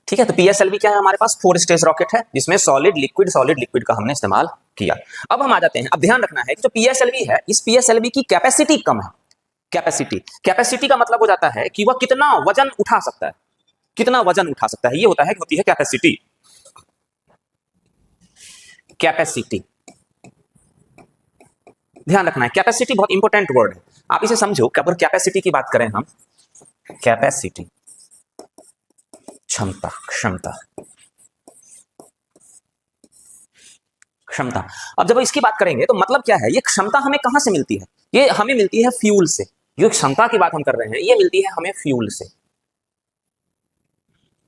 ठीक है, तो पीएसएलवी क्या है हमारे पास, 4 स्टेज रॉकेट है जिसमें सॉलिड लिक्विड का हमने इस्तेमाल किया। अब हम आ जाते हैं, अब ध्यान रखना है कि जो पीएसएलवी है, इस पीएसएलवी की कैपेसिटी कम है। कैपेसिटी का मतलब हो जाता है कि वह कितना वजन उठा सकता है, कितना वजन उठा सकता है, ये होता है कि होती है कैपेसिटी। कैपेसिटी ध्यान रखना है, कैपेसिटी बहुत इंपॉर्टेंट वर्ड है, आप इसे समझो। अगर कैपेसिटी की बात करें हम, कैपेसिटी क्षमता, क्षमता, क्षमता। अब जब इसकी बात करेंगे तो मतलब क्या है, ये क्षमता हमें कहां से मिलती है, ये हमें मिलती है फ्यूल से। जो क्षमता की बात हम कर रहे हैं ये मिलती है हमें फ्यूल से,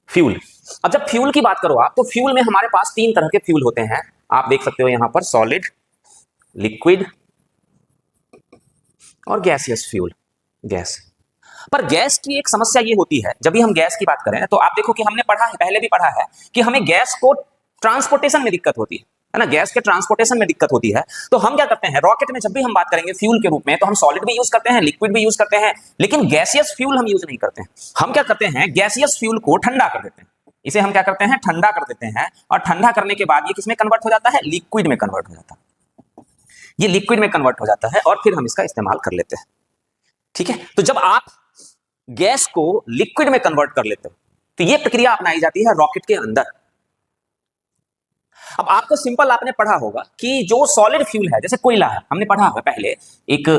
फ्यूल। अब जब फ्यूल की बात करो आप, तो फ्यूल में हमारे पास 3 तरह के फ्यूल होते हैं, आप देख सकते हो यहां पर, सॉलिड, लिक्विड और गैसियस फ्यूल, गैस। पर गैस की एक समस्या ये होती है, जब भी हम गैस की बात करें तो आप देखो कि हमने पढ़ा है, पहले भी पढ़ा है कि हमें गैस को ट्रांसपोर्टेशन में दिक्कत होती है ना, गैस के ट्रांसपोर्टेशन में दिक्कत होती है। तो हम क्या करते हैं, रॉकेट में जब भी हम बात करेंगे फ्यूल के रूप में, तो हम सॉलिड भी यूज करते हैं, लिक्विड भी यूज करते हैं, लेकिन गैसियस फ्यूल हम यूज नहीं करते हैं। हम क्या करते हैं, गैसियस फ्यूल को ठंडा कर देते हैं, इसे हम क्या करते हैं, ठंडा कर देते हैं, और ठंडा करने के बाद ये किसमें कन्वर्ट हो जाता है, लिक्विड में कन्वर्ट हो जाता है, ये लिक्विड में कन्वर्ट हो जाता है, और फिर हम इसका इस्तेमाल कर लेते हैं। ठीक है, तो जब आप गैस को लिक्विड में कन्वर्ट कर लेते हो तो यह प्रक्रिया अपनाई जाती है रॉकेट के अंदर। अब आपको सिंपल, आपने पढ़ा होगा कि जो सॉलिड फ्यूल है, जैसे कोयला है, हमने पढ़ा है पहले एक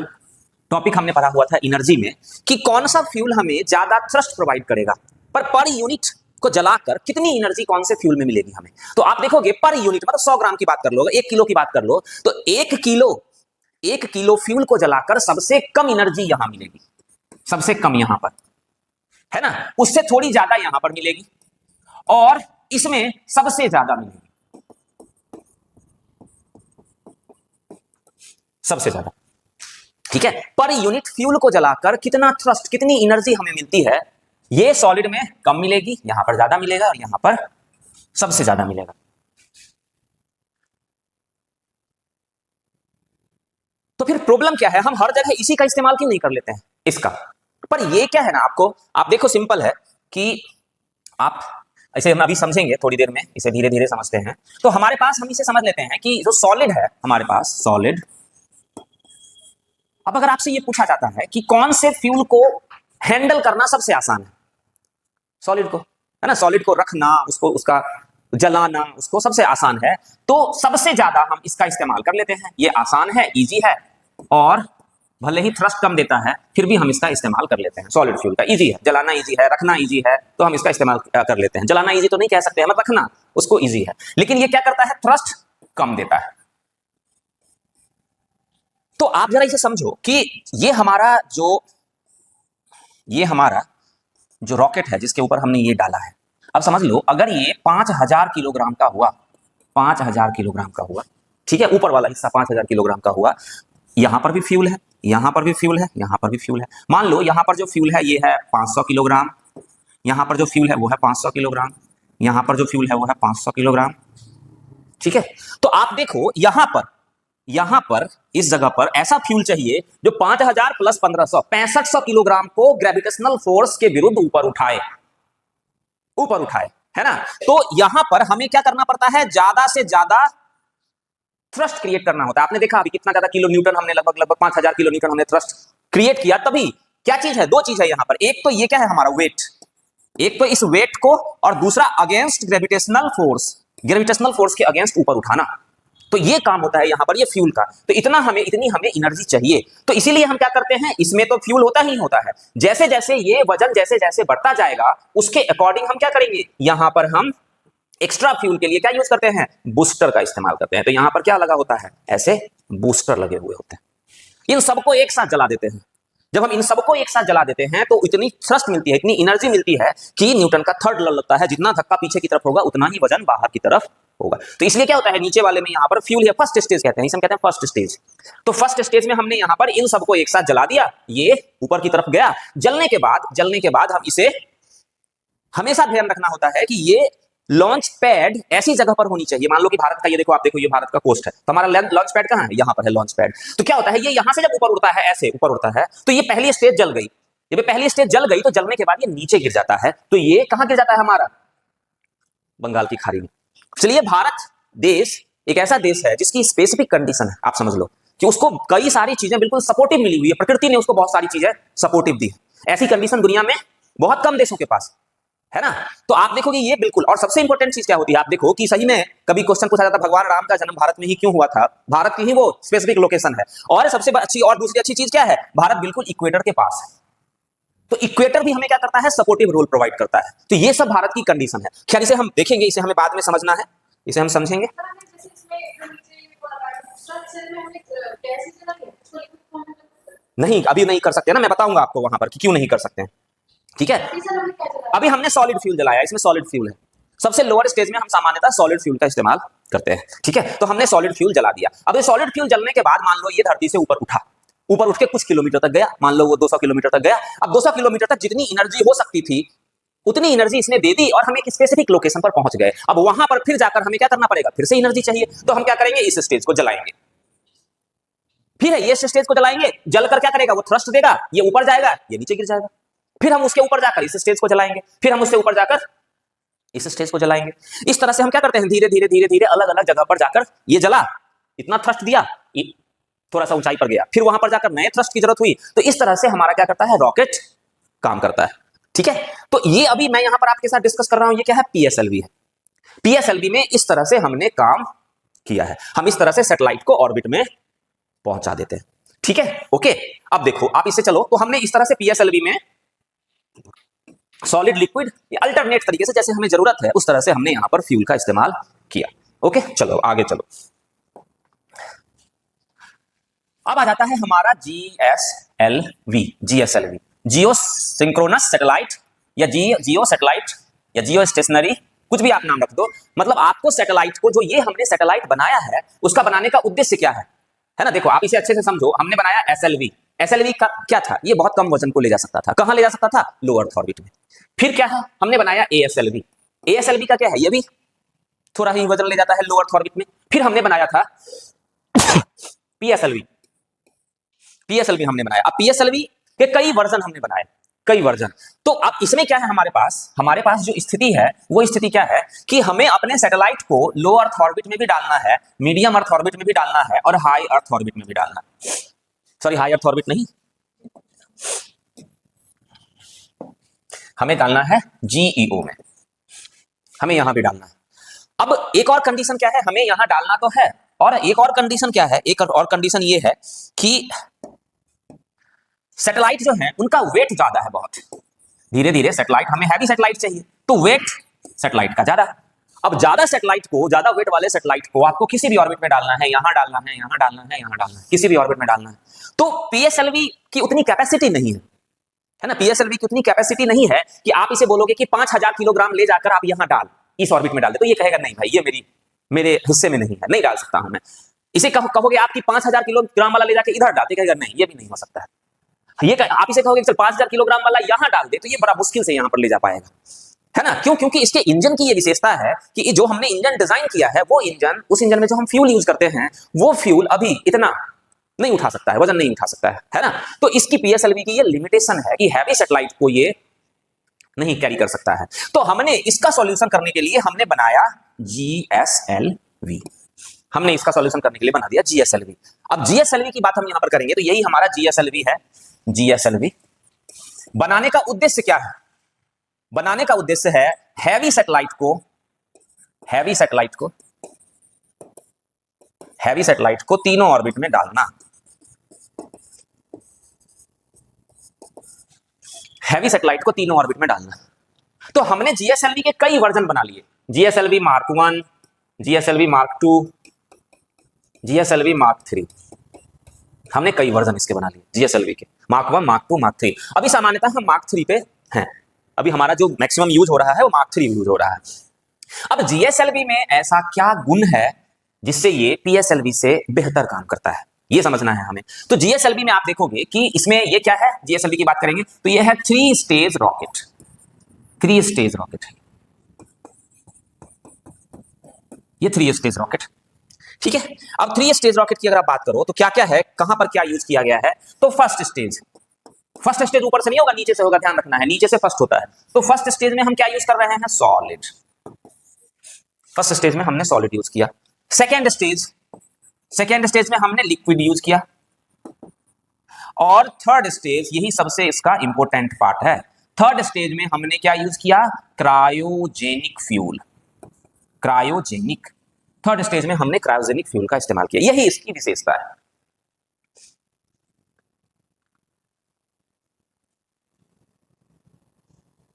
टॉपिक हमने पढ़ा हुआ था एनर्जी में, कि कौन सा फ्यूल हमें ज्यादा थ्रस्ट प्रोवाइड करेगा, पर यूनिट को जलाकर कितनी एनर्जी कौन से फ्यूल में मिलेगी हमें। तो आप देखोगे पर यूनिट, मतलब 100 ग्राम की बात कर लो, 1 किलो की बात कर लो, तो 1 किलो फ्यूल को जलाकर सबसे कम एनर्जी यहां मिलेगी, सबसे कम यहां पर, है ना, उससे थोड़ी ज्यादा यहां पर मिलेगी, और इसमें सबसे ज्यादा मिलेगी, सबसे ज्यादा। ठीक है, पर यूनिट फ्यूल को जलाकर कितना थ्रस्ट, कितनी एनर्जी हमें मिलती है, ये सॉलिड में कम मिलेगी, यहां पर ज्यादा मिलेगा, और यहां पर सबसे ज्यादा मिलेगा। तो फिर प्रॉब्लम क्या है, हम हर जगह इसी का इस्तेमाल क्यों नहीं कर लेते हैं इसका। पर ये क्या है ना, आपको, आप देखो सिंपल है कि आप ऐसे, हम अभी समझेंगे थोड़ी देर में, इसे धीरे धीरे समझते हैं। तो हमारे पास, हम इसे समझ लेते हैं कि जो सॉलिड है हमारे पास, सॉलिड। अब अगर आपसे ये पूछा जाता है कि कौन से फ्यूल को हैंडल करना सबसे आसान है, सॉलिड को, है ना, सॉलिड को रखना, उसको, उसका जलाना, उसको सबसे आसान है, तो सबसे ज्यादा हम इसका इस्तेमाल कर लेते हैं। ये आसान है, इजी है, और भले ही थ्रस्ट कम देता है फिर भी हम इसका इस्तेमाल कर लेते हैं। सॉलिड फ्यूल का इजी है, जलाना इजी है, रखना इजी है, तो हम इसका इस्तेमाल कर लेते हैं। जलाना इजी तो नहीं कह सकते हैं, मतलब रखना उसको इजी है, लेकिन ये क्या करता है, थ्रस्ट कम देता है। तो आप जरा इसे समझो कि ये हमारा जो रॉकेट है जिसके ऊपर हमने ये डाला है, अब समझ लो अगर ये 5000 किलोग्राम का हुआ, 5000 किलोग्राम का हुआ, ठीक है, ऊपर वाला हिस्सा 5000 किलोग्राम का हुआ, यहां पर भी फ्यूल है, यहां पर भी फ्यूल है, यहां पर भी फ्यूल है। मान लो यहां पर जो फ्यूल है ये है 500 किलोग्राम, यहां पर जो फ्यूल है वो है 500 किलोग्राम, यहां पर जो फ्यूल है वो है 500 किलोग्राम। ठीक है, तो आप देखो यहां पर इस जगह पर ऐसा फ्यूल चाहिए जो 5000 प्लस 1500, 6500 किलोग्राम को ग्रेविटेशनल फोर्स के विरुद्ध ऊपर उठाए, है ना। तो यहां पर हमें क्या करना पड़ता है, ज्यादा से ज्यादा थ्रस्ट क्रिएट करना होता है। आपने देखा अभी कितना ज्यादा किलो न्यूटन हमने, लगभग 5000 किलो न्यूटन हमने थ्रस्ट क्रिएट किया। तभी क्या चीज है, 2 चीज है यहां पर, एक तो ये क्या है हमारा वेट, एक तो इस वेट को, और दूसरा अगेंस्ट ग्रेविटेशनल फोर्स के अगेंस्ट ऊपर उठाना। तो ये काम होता है यहां पर, ये फ्यूल का। तो इतनी हमें एनर्जी चाहिए, तो इसीलिए हम क्या करते हैं, इसमें तो फ्यूल होता ही होता है, जैसे जैसे ये वजन जैसे जैसे बढ़ता जाएगा उसके अकॉर्डिंग हम क्या करेंगे, यहां पर हम एक्स्ट्रा फ्यूल के लिए क्या यूज करते हैं, बूस्टर का इस्तेमाल करते हैं। तो यहां पर क्या लगा होता है, ऐसे बूस्टर लगे हुए होते हैं। इन सबको एक साथ जला देते हैं। जब हम इन सबको एक साथ जला देते हैं तो इतनी थ्रस्ट मिलती है, इतनी एनर्जी मिलती है कि न्यूटन का थर्ड लॉ लगता है, जितना धक्का पीछे की तरफ होगा उतना ही वजन बाहर की तरफ होगा। तो इसलिए क्या होता है, नीचे वाले में यहां पर फ्यूल है, फर्स्ट स्टेज कहते हैं, इसे हम कहते हैं फर्स्ट स्टेज। तो फर्स्ट स्टेज में हमने यहां पर इन सबको एक साथ जला दिया, ये ऊपर की तरफ गया। जलने के बाद हम इसे हमेशा ध्यान रखना होता है कि ये लॉन्च पैड ऐसी जगह पर होनी चाहिए। मान लो कि भारत का, ये देखो, आप देखो ये भारत का कोस्ट है, तो हमारा लॉन्च पैड कहां है, यहां पर है लॉन्च पैड। तो क्या होता है, ये यहां से जब ऊपर उड़ता है, ऐसे ऊपर उड़ता है, तो ये पहली स्टेज जल गई। जब पहली स्टेज जल गई तो जलने के बाद ये नीचे गिर जाता है। तो ये कहां गिर जाता है हमारा, बंगाल की खाड़ी में। चलिए, भारत देश एक ऐसा देश है जिसकी स्पेसिफिक कंडीशन है, आप समझ लो कि उसको कई सारी चीजें बिल्कुल सपोर्टिव मिली हुई है, प्रकृति ने उसको बहुत सारी चीजें सपोर्टिव दी है। ऐसी कंडीशन दुनिया में बहुत कम देशों के पास है ना। तो आप देखोगे ये बिल्कुल, और सबसे इंपॉर्टेंट चीज क्या होती है, आप देखो कि सही में कभी क्वेश्चन पूछा जाता भगवान राम का जन्म भारत में ही क्यों हुआ था, भारत की ही वो स्पेसिफिक लोकेशन है। और सबसे अच्छी और दूसरी अच्छी चीज क्या है, भारत बिल्कुल इक्वेटर के पास है, तो इक्वेटर भी हमें क्या करता है, सपोर्टिव रोल प्रोवाइड करता है। तो ये सब भारत की कंडीशन है। खैर इसे हम देखेंगे, इसे हमें बाद में समझना है, इसे हम समझेंगे। नहीं, अभी नहीं कर सकते ना, मैं बताऊंगा आपको वहां पर कि क्यों नहीं कर सकते हैं, ठीक है। अभी हमने सॉलिड फ्यूल जलाया, इसमें सॉलिड फ्यूल है। सबसे लोअर स्टेज में हम सामान्यतः सॉलिड फ्यूल का इस्तेमाल करते हैं, ठीक है। तो हमने सॉलिड फ्यूल जला दिया। अब ये सॉलिड फ्यूल जलने के बाद मान लो ये धरती से ऊपर उठा, ऊपर उठ के कुछ किलोमीटर तक गया, मान लो वो 200 किलोमीटर तक गया। अब 200 किलोमीटर तक जितनी एनर्जी हो सकती थी उतनी एनर्जी इसने दे दी और हम एक स्पेसिफिक लोकेशन पर पहुंच गए। अब वहां पर फिर जाकर हमें क्या करना पड़ेगा, फिर से एनर्जी चाहिए, तो हम क्या करेंगे, इस स्टेज को जलाएंगे। फिर ये स्टेज को जलाएंगे, जलकर क्या करेगा, वो थ्रस्ट देगा, ये ऊपर जाएगा, ये नीचे गिर जाएगा। फिर हम उसके ऊपर जाकर इस स्टेज को जलाएंगे, फिर हम उससे ऊपर जाकर इस स्टेज को जलाएंगे। इस तरह से हम क्या करते हैं, धीरे धीरे धीरे धीरे अलग अलग जगह पर जाकर ये जला, इतना थ्रस्ट दिया, थोड़ा सा ऊंचाई पर गया, फिर वहां पर जाकर नए थ्रस्ट की जरूरत हुई। तो इस तरह से हमारा क्या करता है, रॉकेट काम करता है, ठीक है। तो ये अभी मैं यहां पर आपके साथ डिस्कस कर रहा हूं, ये क्या है, पीएसएलवी है। पीएसएलवी में इस तरह से हमने काम किया है, हम इस तरह से सैटेलाइट को ऑर्बिट में पहुंचा देते हैं, ठीक है, ओके। अब देखो आप इसे चलो, तो हमने इस तरह से पीएसएलवी में सॉलिड लिक्विड या अल्टरनेट तरीके से जैसे हमें जरूरत है उस तरह से हमने यहां पर फ्यूल का इस्तेमाल किया, ओके। चलो आगे चलो। अब आ जाता है हमारा जीएसएलवी, जीएसएलवी जियो सिंक्रोनस सैटेलाइट या जियो सैटेलाइट या जियो स्टेशनरी, कुछ भी आप नाम रख दो। मतलब आपको सैटेलाइट को, जो ये हमने सैटेलाइट बनाया है उसका बनाने का उद्देश्य क्या है ना। देखो आप इसे अच्छे से समझो, हमने बनाया एसएलवी। एसएलवी का क्या था, ये बहुत कम वजन को ले जा सकता था, कहां ले जा सकता था, लो अर्थ ऑर्बिट में। फिर क्या है, हमने बनाया एएसएलवी। एएसएलवी का क्या है, ये भी थोड़ा ही वजन ले जाता है लो अर्थ ऑर्बिट में। फिर हमने बनाया था पीएसएलवी। पीएसएलवी हमने बनाया। अब पीएसएलवी के कई वर्जन हमने बनाए, कई वर्जन। तो अब इसमें क्या है, हमारे पास जो स्थिति है वो स्थिति क्या है कि हमें अपने सैटेलाइट को लो अर्थ ऑर्बिट में भी डालना है, मीडियम अर्थ ऑर्बिट में भी डालना है और हाई अर्थ ऑर्बिट में भी डालना है। सॉरी, हाई अर्थ ऑर्बिट नहीं, हमें डालना है जीईओ में, हमें यहां भी डालना है। अब एक और कंडीशन क्या है, हमें यहां डालना तो है, और एक और कंडीशन क्या है, एक और कंडीशन ये है कि सैटेलाइट जो है उनका वेट ज्यादा है बहुत। धीरे धीरे सैटेलाइट, हमें हैवी सैटेलाइट चाहिए, तो वेट सैटेलाइट का ज्यादा। अब ज्यादा सैटेलाइट को, ज्यादा वेट वाले सैटेलाइट को आपको किसी भी ऑर्बिट में डालना है, यहां डालना है, यहां डालना है, यहां डालना है, किसी भी ऑर्बिट में डालना है। तो पीएसएलवी की उतनी कैपेसिटी नहीं है ना, पीएसएलवी की उतनी कैपेसिटी नहीं है कि आप इसे बोलोगे कि 5000 किलोग्राम ले जाकर आप यहां डाल, इस ऑर्बिट में डाल दे, तो ये कहेगा नहीं भाई, ये मेरे हिस्से में नहीं है, नहीं डाल सकता हूं मैं। इसे कहोगे आपकी 5000 किलोग्राम वाला ले जाकर इधर डाल, कहेगा नहीं, ये भी नहीं हो सकता है। ये आप इसे कहोगे चल 5000 किलोग्राम वाला यहां डाल दे, तो ये बड़ा मुश्किल से यहां पर ले जा पाएगा, है ना। क्यों, क्योंकि इसके इंजन की ये विशेषता है कि जो हमने इंजन डिजाइन किया है वो इंजन, उस इंजन में जो हम फ्यूल यूज करते हैं वो फ्यूल अभी इतना नहीं उठा सकता है, वजन नहीं उठा सकता है ना। तो इसकी पीएसएलवी की ये लिमिटेशन है कि हैवी सैटेलाइट को ये नहीं कैरी कर सकता है। तो हमने इसका सॉल्यूशन करने के लिए हमने बनाया जीएसएलवी, हमने इसका सॉल्यूशन करने के लिए बना दिया जीएसएलवी। अब जीएसएलवी की बात हम यहां पर करेंगे, तो यही हमारा जीएसएलवी है। जीएसएलवी बनाने का उद्देश्य क्या है, बनाने का उद्देश्य है हैवी सैटेलाइट को तीनों ऑर्बिट में डालना, हैवी सैटेलाइट को तीनों ऑर्बिट में डालना। तो हमने जीएसएलवी के कई वर्जन बना लिए, GSLV mark 1, GSLV mark 2, GSLV mark 3, हमने कई वर्जन इसके बना लिए जीएसएलवी के, मार्क 1, मार्क 2, मार्क 3। अभी सामान्यतः हम मार्क 3 पे हैं, अभी हमारा जो मैक्सिमम यूज हो रहा है वो मार्क 3 यूज हो रहा है। अब जीएसएलवी में ऐसा क्या गुण है जिससे ये पीएसएलवी से बेहतर काम करता है, ये समझना है हमें। तो जीएसएलवी में आप देखोगे कि इसमें ये क्या है, जीएसएलवी की बात करेंगे तो ये है 3 स्टेज रॉकेट, 3 स्टेज रॉकेट है ये, 3 स्टेज रॉकेट, ठीक है। अब 3 स्टेज रॉकेट की अगर आप बात करो तो क्या क्या है, कहां पर क्या यूज किया गया है, तो फर्स्ट स्टेज ऊपर से नहीं होगा, नीचे से होगा, ध्यान रखना है, नीचे से फर्स्ट होता है। तो फर्स्ट स्टेज में हम क्या यूज कर रहे हैं, सॉलिड, फर्स्ट स्टेज में हमने सॉलिड यूज किया। सेकेंड स्टेज में हमने लिक्विड यूज किया। और थर्ड स्टेज, यही सबसे इसका इंपॉर्टेंट पार्ट है, थर्ड स्टेज में हमने क्या यूज किया? Cryogenic fuel. Cryogenic, third stage में हमने क्रायोजेनिक फ्यूल का इस्तेमाल किया, यही इसकी विशेषता है।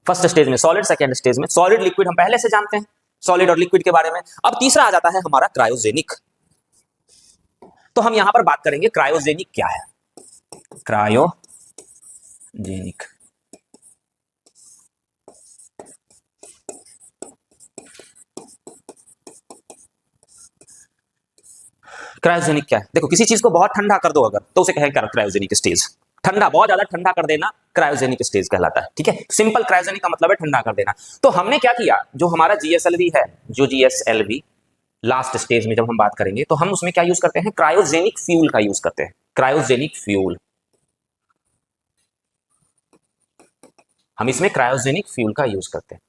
फर्स्ट स्टेज में सॉलिड, सेकेंड स्टेज में सॉलिड लिक्विड हम पहले से जानते हैं, सॉलिड और लिक्विड के बारे में। अब तीसरा आ जाता है हमारा क्रायोजेनिक। तो हम यहां पर बात करेंगे क्रायोजेनिक क्या है। क्रायोजेनिक, क्रायोजेनिक क्या है? देखो, किसी चीज को बहुत ठंडा कर दो अगर, तो उसे कहेंगे क्रायोजेनिक स्टेज। ठंडा, बहुत ज्यादा ठंडा कर देना क्रायोजेनिक स्टेज कहलाता है। ठीक है, सिंपल क्रायोजेनिक का मतलब है ठंडा कर देना। तो हमने क्या किया, जो हमारा जीएसएलवी है, जो जीएसएलवी लास्ट स्टेज में जब हम बात करेंगे, तो हम उसमें क्या यूज करते हैं? क्रायोजेनिक फ्यूल का यूज करते हैं। क्रायोजेनिक फ्यूल, हम इसमें क्रायोजेनिक फ्यूल का यूज करते हैं।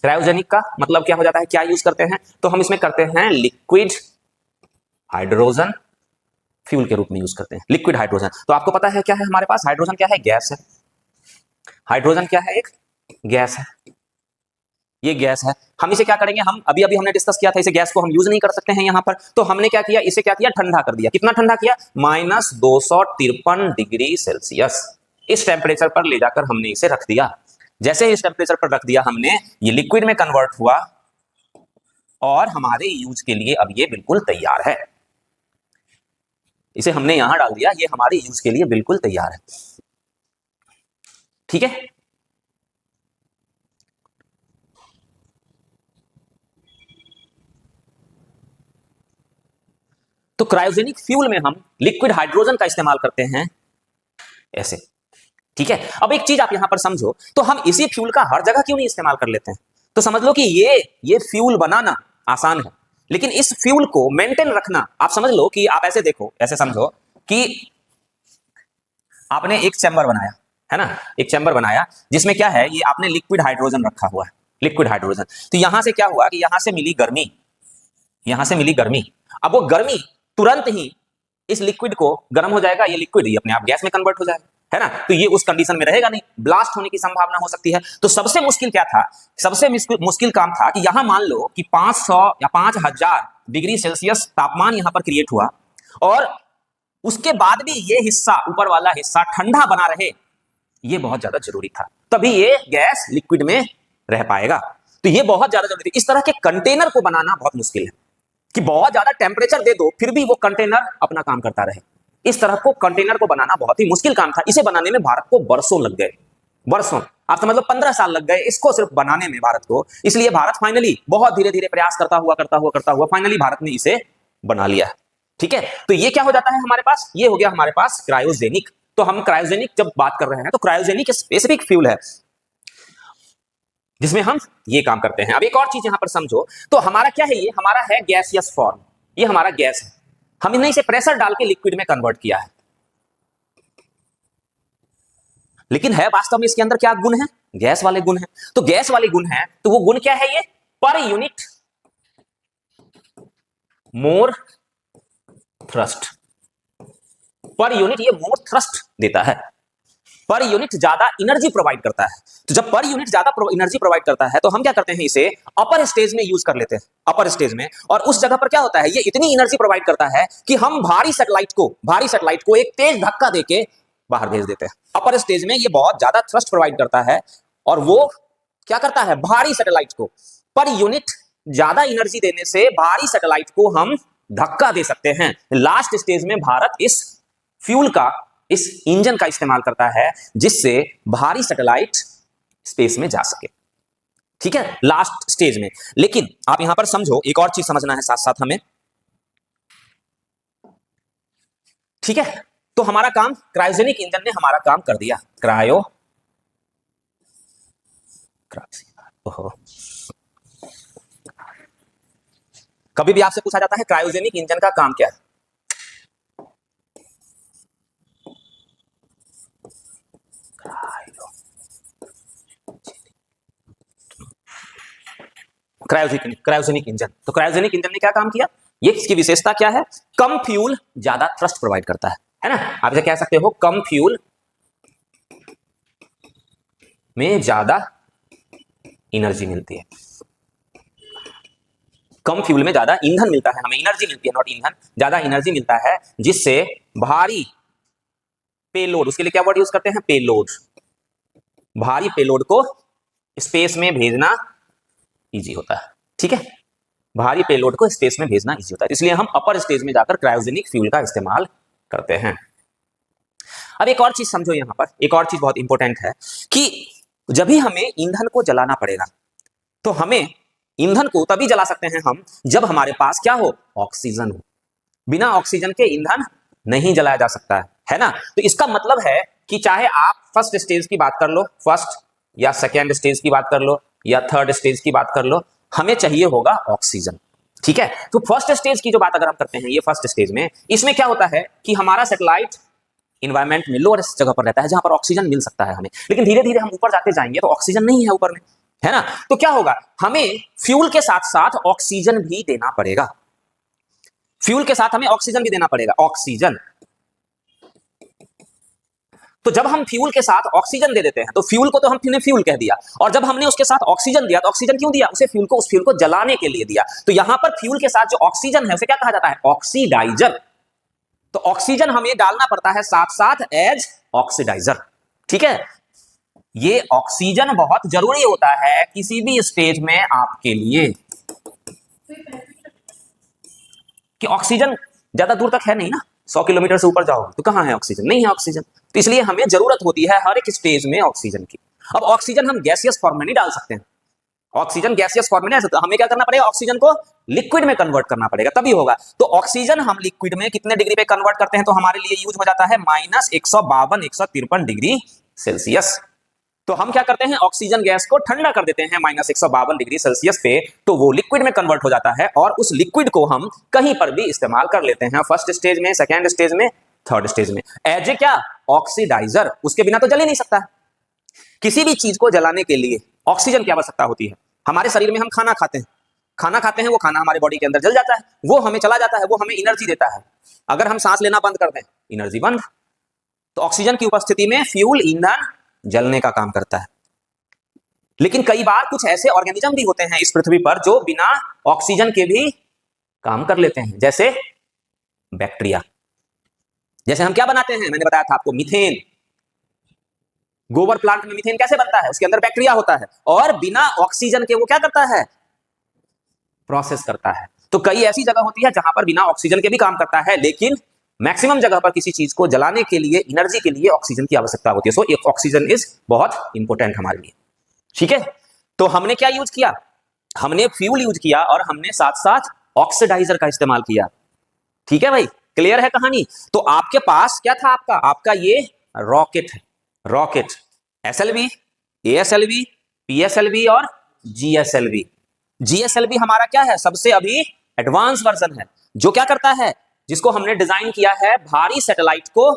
क्रायोजेनिक का मतलब क्या हो जाता है, क्या यूज करते हैं? तो हम इसमें करते हैं लिक्विड हाइड्रोजन फ्यूल के रूप में यूज करते हैं, लिक्विड हाइड्रोजन। तो आपको पता है क्या है हमारे पास? हाइड्रोजन क्या है? गैस है। हाइड्रोजन क्या है? एक गैस है। ये गैस है। हम इसे क्या करेंगे, हम अभी अभी हमने डिस्कस किया था, इसे गैस को हम यूज नहीं कर सकते हैं यहां पर। तो हमने क्या किया, इसे क्या किया? ठंडा कर दिया। कितना ठंडा किया? -253 डिग्री सेल्सियस। इस टेम्परेचर पर ले जाकर हमने इसे रख दिया। जैसे इस टेम्परेचर पर रख दिया हमने, ये लिक्विड में कन्वर्ट हुआ और हमारे यूज के लिए अब ये बिल्कुल तैयार है। इसे हमने यहां डाल दिया, ये हमारे यूज के लिए बिल्कुल तैयार है। ठीक है, तो क्रायोजेनिक फ्यूल में हम लिक्विड हाइड्रोजन का इस्तेमाल करते हैं ऐसे। ठीक है, अब एक चीज आप यहां पर समझो, तो हम इसी फ्यूल का हर जगह क्यों नहीं इस्तेमाल कर लेते हैं? तो समझ लो कि ये फ्यूल बनाना आसान है, लेकिन इस फ्यूल को मेंटेन रखना, आप समझ लो कि आप ऐसे देखो, ऐसे समझो कि आपने एक चैम्बर बनाया है ना, एक चैम्बर बनाया जिसमें क्या है, ये आपने लिक्विड हाइड्रोजन रखा हुआ है, लिक्विड हाइड्रोजन। तो यहां से क्या हुआ कि यहां से मिली गर्मी, यहां से मिली गर्मी। अब वो गर्मी तुरंत ही इस लिक्विड को गर्म हो जाएगा, ये लिक्विड ही अपने आप गैस में कन्वर्ट हो जाएगा, है ना। तो ये उस कंडीशन में रहेगा नहीं, ब्लास्ट होने की संभावना हो सकती है। तो सबसे मुश्किल क्या था? सबसे मुश्किल काम था कि यहां मान लो कि 500 या 5000 डिग्री सेल्सियस तापमान यहां पर क्रिएट हुआ, और उसके बाद भी ये हिस्सा, ऊपर वाला हिस्सा ठंडा बना रहे, ये बहुत ज्यादा जरूरी था। तभी ये गैस लिक्विड में रह पाएगा। तो ये बहुत ज्यादा जरूरी थी। इस तरह के कंटेनर को बनाना बहुत मुश्किल है कि बहुत ज्यादा टेम्परेचर दे दो फिर भी वो कंटेनर अपना काम करता रहे। इस तरह को कंटेनर को बनाना बहुत ही मुश्किल काम था। इसे बनाने में भारत को बरसों लग गए, बरसों, आप समझ लो 15 साल लग गए इसको सिर्फ बनाने में भारत को। इसलिए भारत फाइनली बहुत धीरे धीरे प्रयास करता हुआ फाइनली भारत ने इसे बना लिया। ठीक है, तो ये क्या हो जाता है हमारे पास? ये हो गया हमारे पास क्रायोजेनिक। तो हम क्रायोजेनिक जब बात कर रहे हैं, तो क्रायोजेनिक स्पेसिफिक फ्यूल है जिसमें हम ये काम करते हैं। अब एक और चीज यहां पर समझो, तो हमारा क्या है, ये हमारा है गैसियस फॉर्म, ये हमारा गैस है। हमने इसे प्रेशर डाल के लिक्विड में कन्वर्ट किया है, लेकिन है वास्तव में इसके अंदर क्या गुण है? गैस वाले गुण है। तो गैस वाले गुण है, तो वो गुण क्या है? ये पर यूनिट मोर थ्रस्ट, पर यूनिट ये मोर थ्रस्ट देता है, पर यूनिट ज्यादा एनर्जी प्रोवाइड करता है। तो जब पर यूनिट ज्यादा एनर्जी प्रोवाइड करता है, तो हम क्या करते हैं, इसे अपर स्टेज में यूज कर लेते हैं, अपर स्टेज में। और उस जगह पर क्या होता है, ये इतनी एनर्जी प्रोवाइड करता है कि हम भारी सैटेलाइट को एक तेज धक्का देके बाहर भेज देते हैं। अपर स्टेज में ये बहुत ज्यादा थ्रस्ट प्रोवाइड करता है, और वो क्या करता है, भारी सैटेलाइट को, पर यूनिट ज्यादा एनर्जी देने से भारी सैटेलाइट को हम धक्का दे सकते हैं। लास्ट स्टेज में भारत इस फ्यूल का, इस इंजन का इस्तेमाल करता है, जिससे भारी सैटेलाइट स्पेस में जा सके। ठीक है, लास्ट स्टेज में। लेकिन आप यहां पर समझो, एक और चीज समझना है साथ साथ हमें। ठीक है, तो हमारा काम, क्रायोजेनिक इंजन ने हमारा काम कर दिया। ओहो, कभी भी आपसे पूछा जाता है क्रायोजेनिक इंजन का काम क्या है, क्रायोजेनिक इंजन। तो क्रायोजेनिक इंजन ने क्या काम किया, ये इसकी विशेषता क्या है, कम फ्यूल ज्यादा थ्रस्ट प्रोवाइड करता है ना। आप इसे कह सकते हो कम फ्यूल में ज्यादा एनर्जी मिलती है, कम फ्यूल में ज्यादा ईंधन मिलता है, हमें एनर्जी मिलती है, नॉट ईंधन, ज्यादा एनर्जी मिलता है, जिससे भारी पेलोड, उसके लिए क्या वर्ड यूज करते हैं, पेलोड, भारी पेलोड को स्पेस में भेजना इजी होता है। ठीक है, भारी पेलोड को स्पेस में भेजना इजी होता है, इसलिए हम अपर स्टेज में जाकर क्रायोजेनिक फ्यूल का इस्तेमाल करते हैं। अब एक और चीज समझो, यहां पर एक और चीज बहुत इंपॉर्टेंट है कि जब भी हमें ईंधन को जलाना पड़ेगा तो हमें ईंधन को तभी जला सकते हैं हम जब हमारे पास क्या हो, ऑक्सीजन हो। बिना ऑक्सीजन के ईंधन नहीं जलाया जा सकता है ना। तो इसका मतलब है कि चाहे आप फर्स्ट स्टेज की बात कर लो, फर्स्ट या सेकेंड स्टेज की बात कर लो या थर्ड स्टेज की बात कर लो, हमें चाहिए होगा ऑक्सीजन। ठीक है, तो फर्स्ट स्टेज की जो बात अगर हम करते हैं, ये फर्स्ट स्टेज में, इसमें क्या होता है कि हमारा सैटेलाइट इन्वायरमेंट में लोअर जगह पर रहता है जहां पर ऑक्सीजन मिल सकता है हमें, लेकिन धीरे धीरे हम ऊपर जाते जाएंगे तो ऑक्सीजन नहीं है ऊपर में, है ना। तो क्या होगा, हमें फ्यूल के साथ साथ ऑक्सीजन भी देना पड़ेगा, फ्यूल के साथ हमें ऑक्सीजन भी देना पड़ेगा, ऑक्सीजन। तो जब हम फ्यूल के साथ ऑक्सीजन दे देते हैं, तो फ्यूल को तो हमने फ्यूल कह दिया, और जब हमने उसके साथ ऑक्सीजन दिया तो ऑक्सीजन क्यों दिया, उस फ्यूल को जलाने के लिए दिया। तो यहां पर फ्यूल के साथ जो ऑक्सीजन है उसे क्या कहा जाता है, ऑक्सीडाइजर। तो ऑक्सीजन हमें डालना पड़ता है साथ साथ एज ऑक्सीडाइजर। ठीक है, ये ऑक्सीजन बहुत जरूरी होता है किसी भी स्टेज में आपके लिए, कि ऑक्सीजन ज्यादा दूर तक है नहीं ना, 100 किलोमीटर से ऊपर जाओ तो कहां है ऑक्सीजन, नहीं है ऑक्सीजन। तो इसलिए हमें जरूरत होती है हर एक स्टेज में ऑक्सीजन की। अब ऑक्सीजन हम गैसियस फॉर्म में नहीं डाल सकते हैं, ऑक्सीजन गैसियस फॉर्म में नहीं आ सकता, हमें क्या करना पड़ेगा, ऑक्सीजन को लिक्विड में कन्वर्ट करना पड़ेगा, तभी होगा। तो ऑक्सीजन हम लिक्विड में कितने डिग्री पे कन्वर्ट करते हैं, तो हमारे लिए यूज हो जाता है -152 153 डिग्री सेल्सियस। तो हम क्या करते हैं, ऑक्सीजन गैस को ठंडा कर देते हैं -152 डिग्री सेल्सियस पे, तो वो लिक्विड में कन्वर्ट हो जाता है, और उस लिक्विड को हम कहीं पर भी इस्तेमाल कर लेते हैं, फर्स्ट स्टेज में, सेकेंड स्टेज में, थर्ड स्टेज में, एज ए क्या, ऑक्सीडाइजर। उसके बिना तो जल ही नहीं सकता। किसी भी चीज को जलाने के लिए ऑक्सीजन की आवश्यकता होती है। हमारे शरीर में हम खाना खाते हैं, वो खाना हमारे बॉडी के अंदर जल जाता है, वो हमें चला जाता है, वो हमें एनर्जी देता है। अगर हम सांस लेना बंद कर दें, एनर्जी बंद। तो ऑक्सीजन की उपस्थिति में फ्यूल, ईंधन जलने का काम करता है। लेकिन कई बार कुछ ऐसे ऑर्गेनिज्म भी होते हैं इस पृथ्वी पर जो बिना ऑक्सीजन के भी काम कर लेते हैं, जैसे बैक्टीरिया। जैसे हम क्या बनाते हैं, मैंने बताया था आपको, मीथेन। गोबर प्लांट में मीथेन कैसे बनता है, उसके अंदर बैक्टीरिया होता है, और बिना ऑक्सीजन के वो क्या करता है, प्रोसेस करता है। तो कई ऐसी जगह होती है जहां पर बिना ऑक्सीजन के भी काम करता है, लेकिन मैक्सिमम जगह पर किसी चीज को जलाने के लिए, एनर्जी के लिए ऑक्सीजन की आवश्यकता होती है। सो ऑक्सीजन इज बहुत इंपॉर्टेंट हमारे लिए। ठीक है, तो हमने क्या यूज किया, हमने फ्यूल यूज किया और हमने साथ साथ ऑक्सीडाइजर का इस्तेमाल किया। ठीक है भाई, क्लियर है कहानी। तो आपके पास क्या था, आपका ये रॉकेट है, रॉकेट, SLV, ASLV, PSLV और GSLV। GSLV हमारा क्या है, सबसे अभी एडवांस वर्जन है, जो क्या करता है, जिसको हमने डिजाइन किया है भारी सैटेलाइट को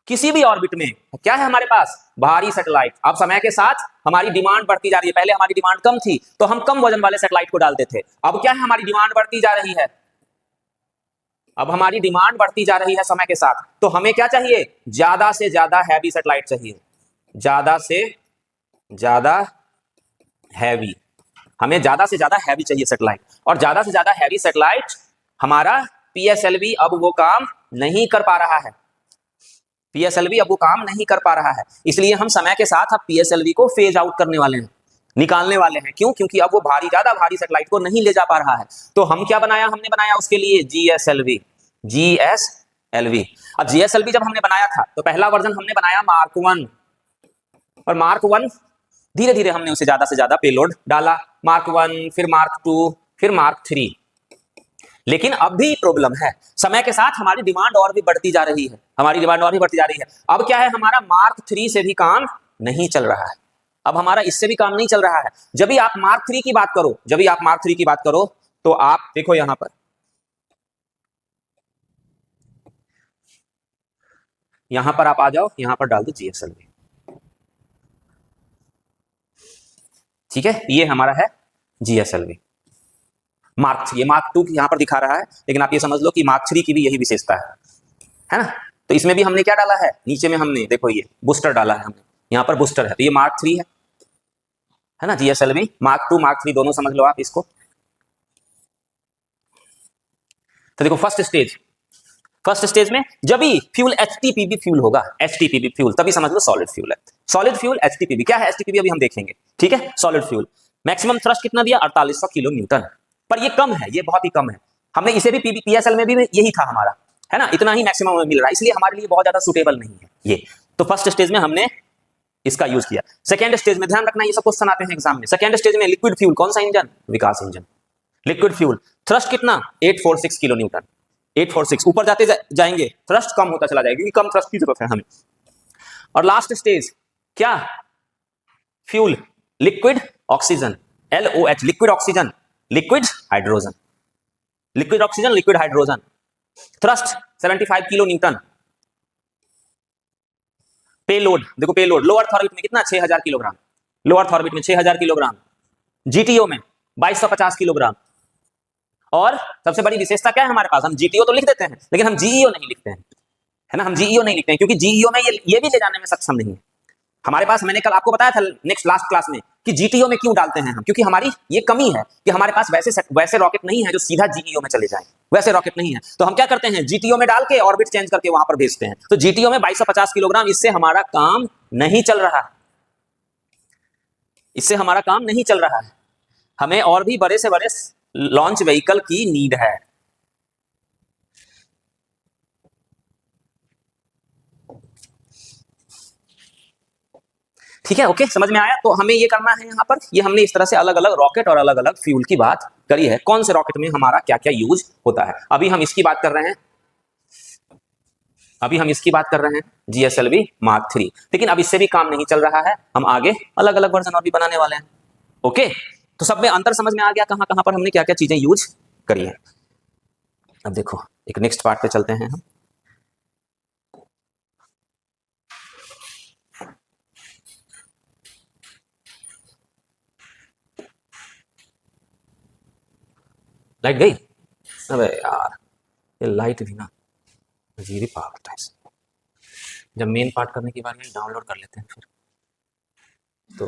किसी भी ऑर्बिट में, क्या है हमारे पास, भारी सैटेलाइट। अब समय के साथ हमारी डिमांड बढ़ती जा रही है, पहले हमारी डिमांड कम थी तो हम कम वजन वाले सैटेलाइट को डालते थे, अब क्या है, हमारी डिमांड बढ़ती जा रही है, अब हमारी डिमांड बढ़ती जा रही है समय के साथ, तो हमें क्या चाहिए, ज्यादा से ज्यादा हैवी सैटेलाइट चाहिए, ज्यादा से ज्यादा हैवी, हमें ज्यादा से ज्यादा हैवी चाहिए सैटेलाइट, और ज्यादा से ज्यादा हैवी सैटेलाइट हमारा PSLV अब वो काम नहीं कर पा रहा है, PSLV अब वो काम नहीं कर पा रहा है। इसलिए हम समय के साथ अब PSLV को फेज आउट करने वाले हैं, निकालने वाले हैं। क्यों, क्योंकि अब वो ज्यादा भारी सैटेलाइट को नहीं ले जा पा रहा है। तो हम क्या बनाया, हमने बनाया उसके लिए GSLV, GSLV। अब GSLV जब हमने बनाया था तो पहला वर्जन हमने बनाया Mark 1, और Mark 1 धीरे धीरे हमने उसे ज्यादा से ज्यादा पेलोड डाला, Mark 1, फिर Mark 2, फिर Mark 3। लेकिन अब भी प्रॉब्लम है, समय के साथ हमारी डिमांड और भी बढ़ती जा रही है, हमारी डिमांड और भी बढ़ती जा रही है। अब क्या है, हमारा Mark 3 से भी काम नहीं चल रहा है, अब हमारा इससे भी काम नहीं चल रहा है। जब भी आप Mark 3 की बात करो, जब भी आप Mark 3 की बात करो तो आप देखो यहां पर आप आ जाओ, यहां पर डाल दो GSLV। ठीक है, ये हमारा है GSLV। मार्क 3, ये मार्क 2 यहाँ पर दिखा रहा है, लेकिन आप ये समझ लो कि मार्क 3 की भी यही विशेषता है ना। तो इसमें भी हमने क्या डाला है, नीचे में हमने देखो ये बूस्टर डाला है हमने, यहाँ पर बूस्टर है, तो ये मार्क 3 है ना। GSLV मार्क 2 मार्क 3 दोनों समझ लो आप इसको। तो देखो फर्स्ट स्टेज में जब भी फ्यूल HTPB फ्यूल होगा, HTPB फ्यूल, तभी समझ लो सॉलिड फ्यूल है। सॉलिड फ्यूल HTPB, क्या है HTPB अभी हम देखेंगे, ठीक है। सॉलिड फ्यूल मैक्सिमम थ्रस्ट कितना दिया, 4800 किलो न्यूटन, पर ये कम है, ये बहुत ही कम है। हमने इसे भी PSL में भी यही था हमारा, है ना, इतना ही मैक्सिमम मिल रहा है, इसलिए हमारे लिए बहुत ज्यादा सुटेबल नहीं है ये। तो फर्स्ट स्टेज में हमने इसका यूज किया। सेकेंड स्टेज में ध्यान रखना, ये सब क्वेश्चन आते हैं एग्जाम में। सेकेंड स्टेज में लिक्विड फ्यूल, कौन सा इंजन, विकास इंजन। लिक्विड फ्यूल थ्रस्ट कितना, 846 किलो न्यूटन, 846, ऊपर जाते जाएंगे थ्रस्ट कम होता चला जाएगा, क्योंकि कम थ्रस्ट की जरूरत है हमें। और लास्ट स्टेज क्या, fuel liquid oxygen, LOH, liquid oxygen, liquid hydrogen, liquid oxygen, liquid hydrogen, thrust 75 kilo Newton. Payload, देखो पेलोड लो अर्थ ऑर्बिट में कितना, 6000 किलोग्राम, लो अर्थ ऑर्बिट में 6000 किलोग्राम, GTO में 2250 किलोग्राम। और सबसे बड़ी विशेषता क्या है हमारे पास, हम GTO तो लिख देते हैं, लेकिन हम GEO नहीं लिखते हैं, है ना, हम GEO नहीं लिखते हैं, क्योंकि GEO में ये भी ले जाने में सक्षम नहीं है हमारे पास। मैंने कल आपको बताया था लास्ट क्लास में कि GTO में क्यों डालते हैं हम, क्योंकि हमारी ये कमी है कि हमारे पास वैसे रॉकेट नहीं है जो सीधा GEO में चले जाएं, वैसे रॉकेट नहीं है। तो हम क्या करते हैं, GTO में डाल के ऑर्बिट चेंज करके वहां पर भेजते हैं। तो GTO में 2250 किलोग्राम, इससे हमारा काम नहीं चल रहा है, इससे हमारा काम नहीं चल रहा है। हमें और भी बड़े से बड़े लॉन्च व्हीकल की नीड है। ठीक है, ओके, समझ में आया। तो हमें ये करना है यहाँ पर, ये हमने इस तरह से अलग अलग रॉकेट और अलग अलग फ्यूल की बात करी है, कौन से रॉकेट में हमारा क्या क्या यूज होता है। अभी हम इसकी बात कर रहे हैं, GSLV मार्क 3, लेकिन अब इससे भी काम नहीं चल रहा है, हम आगे अलग अलग वर्जन और भी बनाने वाले हैं। ओके, तो सब में अंतर समझ में आ गया, कहां कहां पर हमने क्या क्या चीजें यूज करी है। अब देखो एक नेक्स्ट पार्ट पे चलते हैं हम। लाइट गई, अबे यार ये लाइट भी ना अजीब ही पावर था इसमें। जब मेन पार्ट करने की बार में डाउनलोड कर लेते हैं फिर तो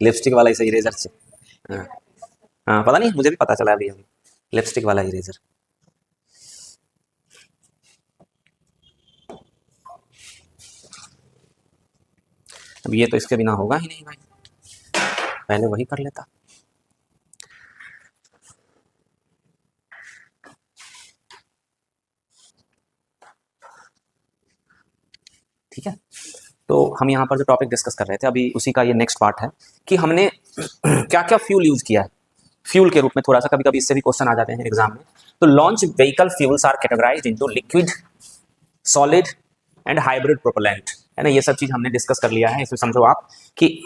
लिपस्टिक वाला इसे इरेजर से, हाँ पता नहीं, मुझे भी पता चला अभी लिपस्टिक वाला इरेजर। अब ये तो इसके बिना होगा ही नहीं भाई, पहले वही कर लेता। ठीक है, तो हम यहाँ पर जो टॉपिक डिस्कस कर रहे थे अभी, उसी का ये नेक्स्ट पार्ट है कि हमने क्या क्या फ्यूल यूज किया है। फ्यूल के रूप में थोड़ा सा कभी कभी इससे भी क्वेश्चन आ जाते हैं एग्जाम में। तो launch vehicle fuels are categorized into liquid, solid and hybrid propellant, है ना। ये सब चीज हमने डिस्कस कर लिया है। इसमें समझो आप कि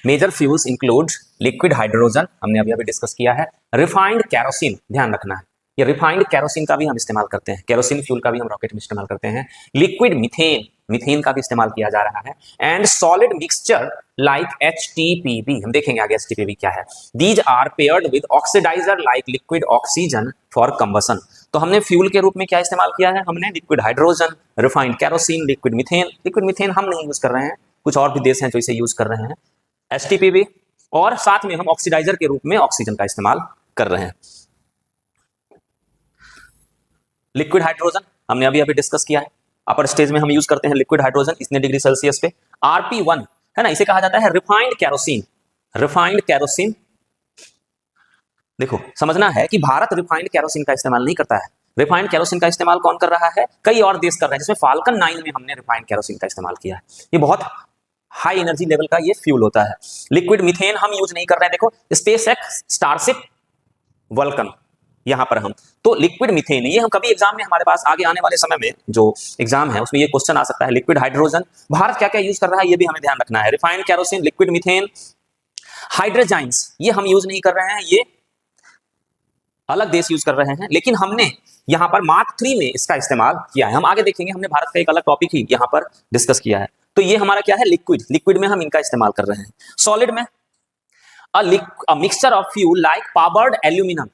major fuels include liquid hydrogen, हमने अभी अभी डिस्कस किया है। रिफाइंड कैरोसिन, ध्यान रखना है, ये रिफाइंड कैरोसिन का भी हम इस्तेमाल करते हैं, कैरोसिन फ्यूल का भी हम रॉकेट में इस्तेमाल करते हैं। लिक्विड मीथेन, मीथेन का भी इस्तेमाल किया जा रहा है। And solid mixture like HTPB, हम देखेंगे आगे HTPB क्या है। These are paired with oxidizer like liquid oxygen for combustion. तो हमने फ्यूल के रूप में क्या इस्तेमाल किया है, हमने liquid hydrogen, refined kerosene, liquid methane. Liquid methane हम नहीं यूज कर रहे हैं, कुछ और भी देश हैं जो इसे यूज कर रहे हैं, HTPB, और साथ में हम ऑक्सीडाइजर के रूप में ऑक्सीजन का इस्तेमाल कर रहे हैं। लिक्विड हाइड्रोजन हमने अभी अभी डिस्कस किया है, अपर स्टेज में हम यूज करते हैं लिक्विड हाइड्रोजन इतने डिग्री सेल्सियस पे। RP1 है ना, इसे कहा जाता है रिफाइंड कैरोसिन। रिफाइंड कैरोसिन, देखो समझना है कि भारत रिफाइंड कैरोसिन का इस्तेमाल नहीं करता है। रिफाइंड कैरोसिन का इस्तेमाल कौन कर रहा है, कई और देश कर रहे हैं, जिसमें फाल्कन 9 में हमने रिफाइंड कैरोसिन का इस्तेमाल किया है। ये बहुत हाई एनर्जी लेवल का ये फ्यूल होता है। लिक्विड मीथेन हम यूज नहीं कर रहे हैं, देखो स्पेसएक्स, स्टारशिप, वल्कन, यहां पर हम तो लिक्विड मीथेन, ये हम कभी एग्जाम में हमारे पास आगे आने वाले समय में जो एग्जाम है उसमें ये क्वेश्चन आ सकता है। लिक्विड हाइड्रोजन भारत क्या क्या यूज कर रहा है ये भी हमें ध्यान रखना है। रिफाइंड कैरोसिन, लिक्विड मीथेन, हाइड्रोजाइंस ये हम यूज नहीं कर रहे हैं, ये अलग देश यूज कर रहे हैं, लेकिन हमने यहां पर मार्क 3 में इसका इस्तेमाल किया है। हम आगे देखेंगे, हमने भारत का एक अलग टॉपिक ही यहां पर डिस्कस किया है। तो ये हमारा क्या है, लिक्विड। लिक्विड में हम इनका इस्तेमाल कर रहे हैं। सॉलिड में a mixture of fuel like powdered aluminum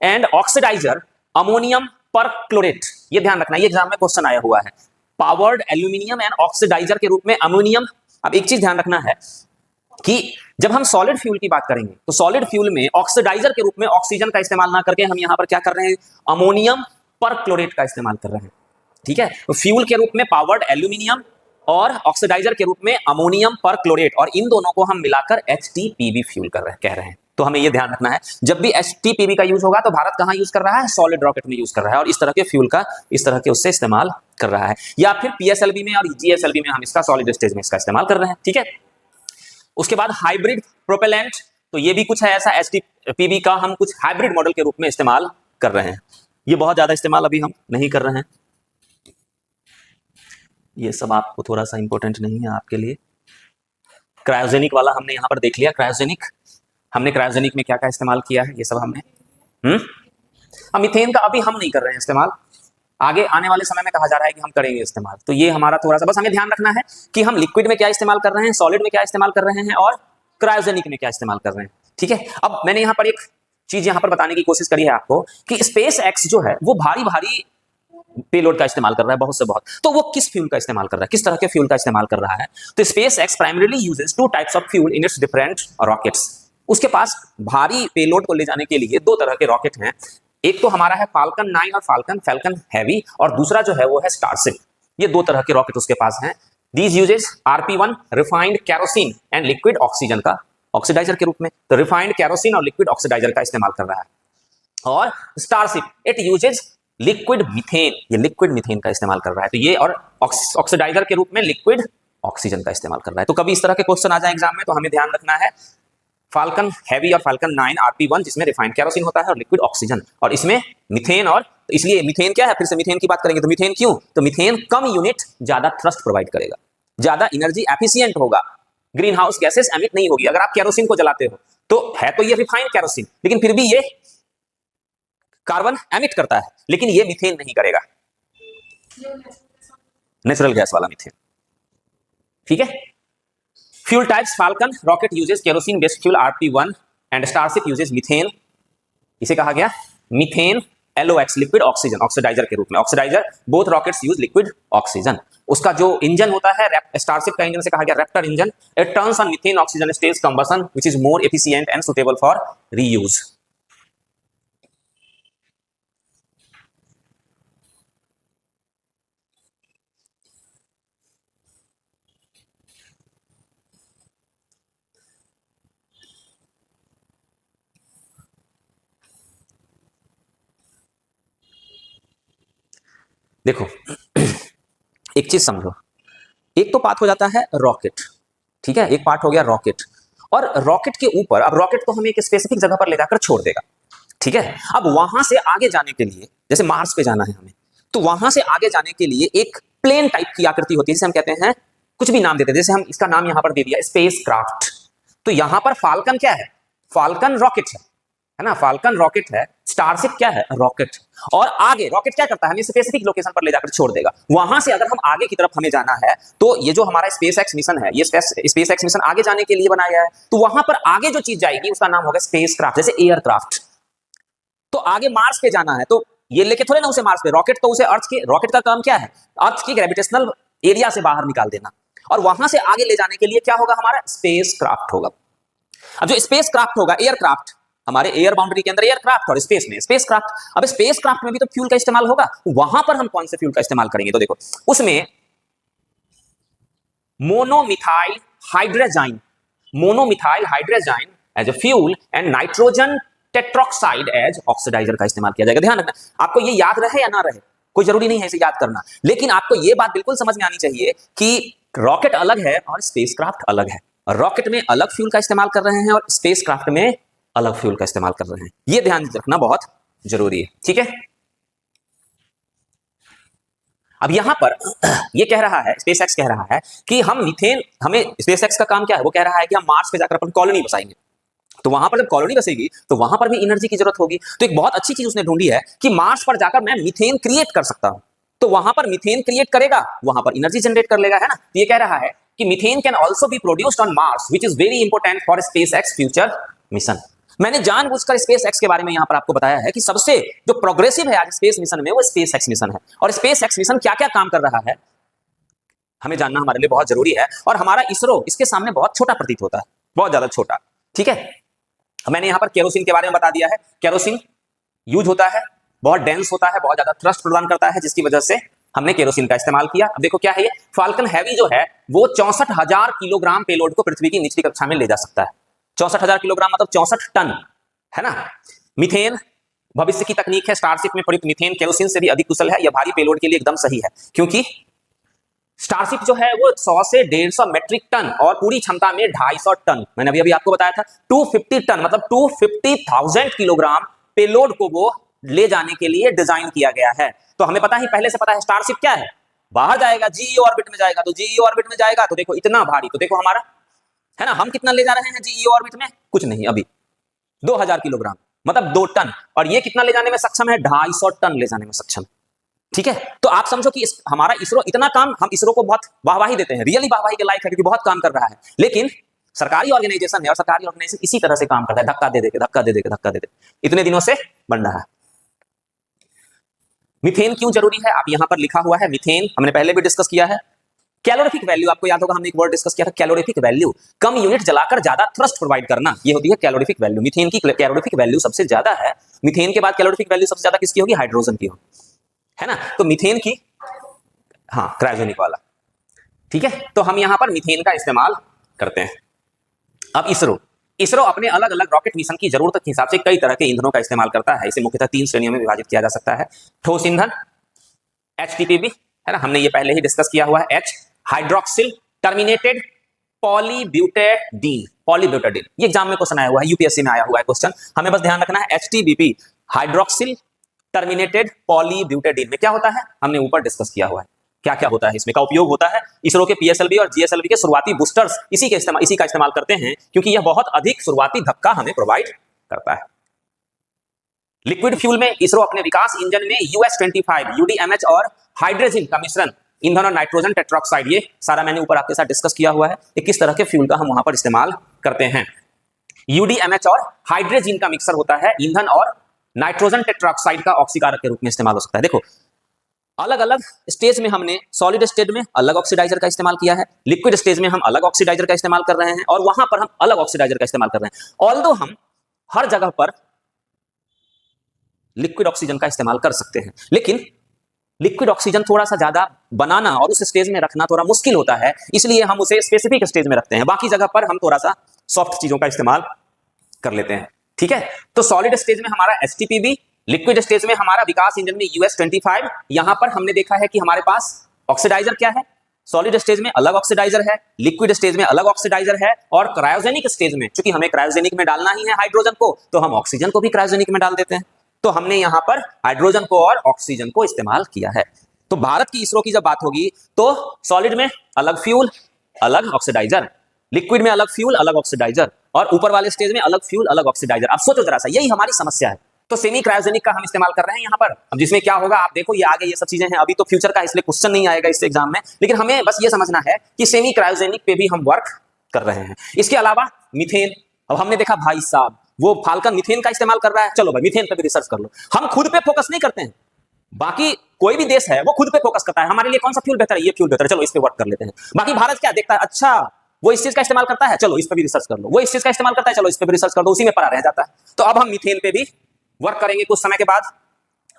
and oxidizer ammonium perchlorate। ये ध्यान रखना, ये एग्जाम में क्वेश्चन आया हुआ है। पावर्ड एल्यूमिनियम एंड ऑक्सीडाइजर के रूप में अमोनियम। अब एक चीज ध्यान रखना है कि जब हम सॉलिड फ्यूल की बात करेंगे तो सॉलिड फ्यूल में ऑक्सीडाइजर के रूप में ऑक्सीजन का इस्तेमाल ना करके हम यहां पर क्या कर रहे हैं, अमोनियम परक्लोरेट का इस्तेमाल कर रहे हैं। ठीक है, तो फ्यूल के रूप में पावर्ड एल्यूमिनियम और ऑक्सीडाइजर के रूप में अमोनियम परक्लोरेट, और इन दोनों को हम मिलाकर HTPB फ्यूल कह रहे हैं। तो हमें यह ध्यान रखना है, जब भी HTPB का यूज होगा तो भारत कहां यूज कर रहा है, सॉलिड रॉकेट में यूज कर रहा है, और इस तरह के फ्यूल का इस तरह के उससे इस्तेमाल कर रहा है। या फिर PSLV में और GSLV में हम इसका सॉलिड स्टेज में इसका इस्तेमाल कर रहे हैं। ठीक है, उसके बाद हाइब्रिड प्रोपेलेंट, तो ये भी कुछ है ऐसा, HTPB का हम कुछ हाइब्रिड मॉडल के रूप में इस्तेमाल कर रहे हैं। ये बहुत ज्यादा इस्तेमाल अभी हम नहीं कर रहे हैं, ये सब आपको थोड़ा सा इंपॉर्टेंट नहीं है आपके लिए। क्रायोजेनिक वाला हमने यहां पर देख लिया। क्रायोजेनिक में क्या क्या इस्तेमाल किया है, ये सब हमने। अब मीथेन का अभी हम नहीं कर रहे हैं इस्तेमाल, आगे आने वाले समय में कहा जा रहा है कि हम करेंगे इस्तेमाल। तो ये हमारा थोड़ा सा बस हमें ध्यान रखना है कि हम लिक्विड में क्या इस्तेमाल कर रहे हैं, सॉलिड में क्या इस्तेमाल कर रहे हैं, और क्रायोजेनिक में क्या इस्तेमाल कर रहे हैं। ठीक है, अब मैंने यहां पर एक चीज यहां पर बताने की कोशिश करी है आपको कि स्पेस एक्स जो है वो भारी भारी पेलोड का इस्तेमाल कर रहा है, बहुत से बहुत। तो वो किस फ्यूल का इस्तेमाल कर रहा है, किस तरह के फ्यूल का इस्तेमाल कर रहा है। तो space x primarily uses 2 types of fuel in its different rockets. उसके पास भारी पेलोड को ले जाने के लिए 2 तरह के रॉकेट हैं। एक तो हमारा है फाल्कन 9 और फाल्कन हैवी, और दूसरा जो है वो है स्टारशिप। ये 2 तरह के रॉकेट उसके पास हैं। These uses RP1 refined kerosene and liquid oxygen का ऑक्सीडाइजर के रूप में। तो रिफाइंड कैरोसिन और लिक्विड ऑक्सीडाइजर का इस्तेमाल कर रहा है। और starship it uses liquid methane, ये लिक्विड मीथेन का इस्तेमाल कर रहा है। तो ये, और ऑक्सीडाइजर के रूप में लिक्विड ऑक्सीजन का इस्तेमाल कर रहा है। तो कभी इस तरह के क्वेश्चन आ जाए एग्जाम में तो हमें ध्यान रखना है, फाल्कन हैवी और फाल्कन 9 RP1 जिसमें रिफाइंड कैरोसिन होता है और लिक्विड ऑक्सीजन, और इसमें मीथेन। और इसलिए मीथेन क्या है, फिर से मीथेन की बात करेंगे तो मीथेन क्यों, तो मीथेन कम यूनिट ज्यादा थ्रस्ट प्रोवाइड करेगा, ज्यादा एनर्जी एफिशिएंट होगा, ग्रीन हाउस गैसेस एमिट नहीं होगी। अगर आप कैरोसिन को जलाते हो तो है तो ये रिफाइंड कैरोसिन, लेकिन फिर भी ये कार्बन एमिट करता है, लेकिन ये मीथेन नहीं करेगा, नेचुरल गैस वाला मीथेन। ठीक है, fuel types Falcon rocket uses kerosene based fuel RP1 and Starship uses methane. इसे कहा गया methane LOX liquid oxygen oxidizer के रूप में। Oxidizer both rockets use liquid oxygen. उसका जो इंजन होता है स्टारशिप का इंजन से कहा गया Raptor engine. It turns on methane oxygen stage combustion which is more efficient and suitable for reuse. देखो एक चीज समझो, एक तो पार्ट हो जाता है रॉकेट। ठीक है, एक पार्ट हो गया रॉकेट, और रॉकेट के ऊपर, अब रॉकेट को हम एक स्पेसिफिक जगह पर ले जाकर छोड़ देगा। ठीक है, अब वहां से आगे जाने के लिए, जैसे मार्स पे जाना है हमें, तो वहां से आगे जाने के लिए एक प्लेन टाइप की आकृति होती है जिसे हम कहते हैं, कुछ भी नाम देते हैं, जैसे हम इसका नाम यहां पर दे दिया स्पेस क्राफ्ट। तो यहां पर फाल्कन क्या है, फाल्कन रॉकेट है ना, फाल्कन रॉकेट है। स्टारशिप क्या है, रॉकेट। और आगे रॉकेट क्या करता है, हमें स्पेसिफिक लोकेशन पर ले जाकर छोड़ देगा। वहां से अगर हम आगे की तरफ हमें जाना है तो ये जो हमारा स्पेस एक्स मिशन है, ये स्पेस एक्स मिशन आगे जाने के लिए बनाया गया है। तो वहां पर आगे जो चीज जाएगी उसका नाम होगा स्पेस क्राफ्ट, जैसे एयरक्राफ्ट। तो आगे मार्स पे जाना है तो ये लेके थोड़े ना उसे मार्स पे, रॉकेट तो उसे अर्थ के, रॉकेट का काम क्या है, अर्थ की ग्रेविटेशनल एरिया से बाहर निकाल देना, और वहां से आगे ले जाने के लिए क्या होगा, हमारा स्पेस क्राफ्ट होगा। अब जो स्पेस क्राफ्ट होगा, एयरक्राफ्ट, हमारे एयर बाउंड्री के अंदर एयरक्राफ्ट और स्पेस में स्पेस क्राफ्ट। अब स्पेस क्राफ्ट में भी तो फ्यूल का इस्तेमाल होगा, वहां पर हम कौन से फ्यूल का इस्तेमाल करेंगे, तो देखो उसमें monomethyl hydrazine as a fuel and nitrogen tetroxide as oxidizer का इस्तेमाल किया जाएगा। ध्यान रखना, आपको ये याद रहे या ना रहे, कोई जरूरी नहीं है इसे याद करना, लेकिन आपको ये बात बिल्कुल समझ में आनी चाहिए कि रॉकेट अलग है और स्पेसक्राफ्ट अलग है। रॉकेट में अलग फ्यूल का इस्तेमाल कर रहे हैं और स्पेसक्राफ्ट में अलग फ्यूल का इस्तेमाल कर रहे हैं, ये ध्यान रखना बहुत जरूरी है। ठीक है, अब यहां पर ये कह रहा है, स्पेसएक्स कह रहा है कि हम मीथेन, हमें स्पेसएक्स का काम क्या है, वो कह रहा है कि हम मार्स पे जाकर अपन कॉलोनी बसाएंगे। तो वहां पर जब कॉलोनी बसेगी तो वहां पर भी एनर्जी की जरूरत होगी। तो एक बहुत अच्छी चीज उसने ढूंढी है कि मार्स पर जाकर मैं मीथेन क्रिएट कर सकता हूं। तो वहां पर मीथेन क्रिएट करेगा, वहां पर एनर्जी जनरेट कर लेगा, है ना। तो ये कह रहा है कि methane can also be produced on Mars which is very important for SpaceX future mission. मैंने जानबूझकर स्पेसएक्स के बारे में यहां पर आपको बताया है कि सबसे जो प्रोग्रेसिव है आज स्पेस मिशन में वो स्पेसएक्स मिशन है। और स्पेसएक्स मिशन क्या क्या काम कर रहा है हमें जानना हमारे लिए बहुत जरूरी है। और हमारा इसरो इसके सामने बहुत छोटा प्रतीत होता है, बहुत ज्यादा छोटा। ठीक है, मैंने यहां पर केरोसिन के बारे में बता दिया है। केरोसिन यूज होता है, बहुत डेंस होता है, बहुत ज्यादा थ्रस्ट प्रदान करता है, जिसकी वजह से हमने केरोसिन का इस्तेमाल किया। अब देखो क्या है, ये फाल्कन हैवी जो है वो 64,000 किलोग्राम पेलोड को पृथ्वी की निचली कक्षा में ले जा सकता है। 64,000 किलोग्राम मतलब 64 टन, है ना। मीथेन भविष्य की तकनीक है, स्टारशिप में प्रयुक्त मीथेन केरोसिन से भी अधिक कुशल है। यह भारी पेलोड के लिए एकदम सही है, क्योंकि स्टारशिप जो है वो 100 से 150 मेट्रिक टन और पूरी क्षमता में 250 टन, मैंने अभी आपको बताया था 250 टन मतलब 250,000 किलोग्राम पेलोड को वो ले जाने के लिए डिजाइन किया गया है। तो हमें पता ही पहले से पता है स्टारशिप क्या है, बाहर जाएगा, जीई ऑर्बिट में जाएगा। तो जीई ऑर्बिट में जाएगा तो देखो इतना भारी, तो देखो हमारा है ना, हम कितना ले जा रहे हैं जीई ऑर्बिट में, कुछ नहीं, अभी 2000 किलोग्राम मतलब 2 टन। और ये कितना ले जाने में सक्षम है, 250 टन ले जाने में सक्षम। ठीक है, तो आप समझो कि हमारा इसरो इतना काम, हम इसरो को बहुत वाहवाही देते हैं, रियली वाहवाही के लायक है क्योंकि बहुत काम कर रहा है। लेकिन सरकारी ऑर्गेनाइजेशन है और सरकारी ऑर्गेनाइजेशन इसी तरह से काम करता है, धक्का दे दे इतने दिनों से बन रहा है। मीथेन क्यों जरूरी है, आप यहां पर लिखा हुआ है मीथेन, हमने पहले भी डिस्कस किया है। कैलोरीफिक वैल्यू, आपको याद होगा हमने एक वर्ड डिस्कस किया था कैलोरीफिक वैल्यू, कम यूनिट जलाकर ज्यादा थ्रस्ट प्रोवाइड करना, ये होती है कैलोरीफिक वैल्यू। मीथेन की कैलोरीफिक वैल्यू सबसे ज्यादा है। मीथेन के बाद कैलोरीफिक वैल्यू सबसे ज्यादा किसकी होगी, हाइड्रोजन की होगी, है ना। तो मीथेन की, हाँ क्रायोजेनिक वाला, ठीक है। तो हम यहां पर मीथेन का इस्तेमाल करते हैं। अब इसरो अपने अलग अलग रॉकेट मिशन की जरूरत के हिसाब से कई तरह के ईंधनों का इस्तेमाल करता है। इसे मुख्यतः 3 श्रेणियों में विभाजित किया जा सकता है। ठोस ईंधन HTPB, है ना, हमने ये पहले ही डिस्कस किया हुआ है। H हाइड्रोक्सिल टर्मिनेटेड पॉलीब्यूटाडीन, ये एग्जाम में क्वेश्चन आया हुआ है, यूपीएससी में आया हुआ है क्वेश्चन, हमें बस ध्यान रखना है। HTBP हाइड्रोक्सिल टर्मिनेटेड पॉलीब्यूटाडीन में क्या होता है, हमने ऊपर डिस्कस किया हुआ है क्या क्या होता है, इसमें का उपयोग होता है। इसरो के PSLV और GSLV के शुरुआती बूस्टर्स इसी का इस्तेमाल करते हैं, क्योंकि यह बहुत अधिक शुरुआती धक्का हमें प्रोवाइड करता है। लिक्विड फ्यूल में इसरो अपने विकास इंजन में US-25 UDMH और हाइड्रोजन का मिश्रण, ईंधन और नाइट्रोजन टेट्रोक्साइड, ये सारा मैंने ऊपर आपके साथ डिस्कस किया हुआ है कि किस तरह के फ्यूल का हम वहां पर इस्तेमाल करते हैं। UDMH और हाइड्रोजन का मिक्सर होता है, ईंधन और नाइट्रोजन टेट्रोक्साइड का ऑक्सीकारक के रूप में इस्तेमाल हो सकता है। देखो अलग अलग स्टेज में हमने सॉलिड स्टेट में अलग ऑक्सीडाइजर का इस्तेमाल किया है, लिक्विड स्टेज में हम अलग ऑक्सीडाइजर का इस्तेमाल कर रहे हैं, और वहां पर हम अलग ऑक्सीडाइजर का इस्तेमाल कर रहे हैं। ऑल्दो हम हर जगह पर लिक्विड ऑक्सीजन का इस्तेमाल कर सकते हैं, लेकिन लिक्विड ऑक्सीजन थोड़ा सा ज्यादा बनाना और उस स्टेज में रखना थोड़ा मुश्किल होता है, इसलिए हम उसे स्पेसिफिक स्टेज में रखते हैं। बाकी जगह पर हम थोड़ा सा सॉफ्ट चीजों का इस्तेमाल कर लेते हैं। ठीक है, तो सॉलिड स्टेज में हमारा HTPB, लिक्विड स्टेज में हमारा विकास इंजन में US-25। यहां पर हमने देखा है कि हमारे पास ऑक्सीडाइजर क्या है, सॉलिड स्टेज में अलग ऑक्सीडाइजर है, लिक्विड स्टेज में अलग ऑक्सीडाइजर है, और क्रायोजेनिक स्टेज में चूंकि हमें क्रायोजेनिक में डालना ही है हाइड्रोजन को, तो हम ऑक्सीजन को भी क्रायोजेनिक में डाल देते हैं। तो हमने यहां पर हाइड्रोजन को और ऑक्सीजन को इस्तेमाल किया है। तो भारत की इसरो की जब बात होगी तो सॉलिड में अलग फ्यूल अलग ऑक्सीडाइजर, लिक्विड में अलग फ्यूल अलग ऑक्सीडाइजर, और ऊपर वाले स्टेज में अलग फ्यूल अलग ऑक्सीडाइजर। अब सोचो जरा सा, यही हमारी समस्या है। तो सेमी क्रायोजेनिक का हम इस्तेमाल कर रहे हैं यहां पर। अब जिसमें क्या होगा आप देखो, ये आगे ये सब चीजें हैं, अभी तो फ्यूचर का इसलिए क्वेश्चन नहीं आएगा इस एग्जाम में, लेकिन हमें बस ये समझना है कि सेमी क्रायोजेनिक पे भी हम वर्क कर रहे हैं। इसके अलावा मीथेन, अब हमने देखा भाई साहब वो फाल्कन मीथेन का इस्तेमाल कर रहा है, चलो भाई मीथेन पे भी रिसर्च कर लो। हम खुद पे फोकस नहीं करते हैं, बाकी कोई भी देश है वो खुद पे फोकस करता है, हमारे लिए कौन सा फ्यूल बेहतर है, ये फ्यूल बेहतर है, चलो इस पे वर्क कर लेते हैं। बाकी भारत क्या देखता है, अच्छा वो इस चीज का इस्तेमाल करता है, चलो इस पे भी रिसर्च कर लो, वो इस चीज का इस्तेमाल करता है, चलो इस पे भी रिसर्च कर दो, उसी में पड़ा रह जाता है। तो अब हम मीथेन पे भी वर्क करेंगे कुछ समय के बाद,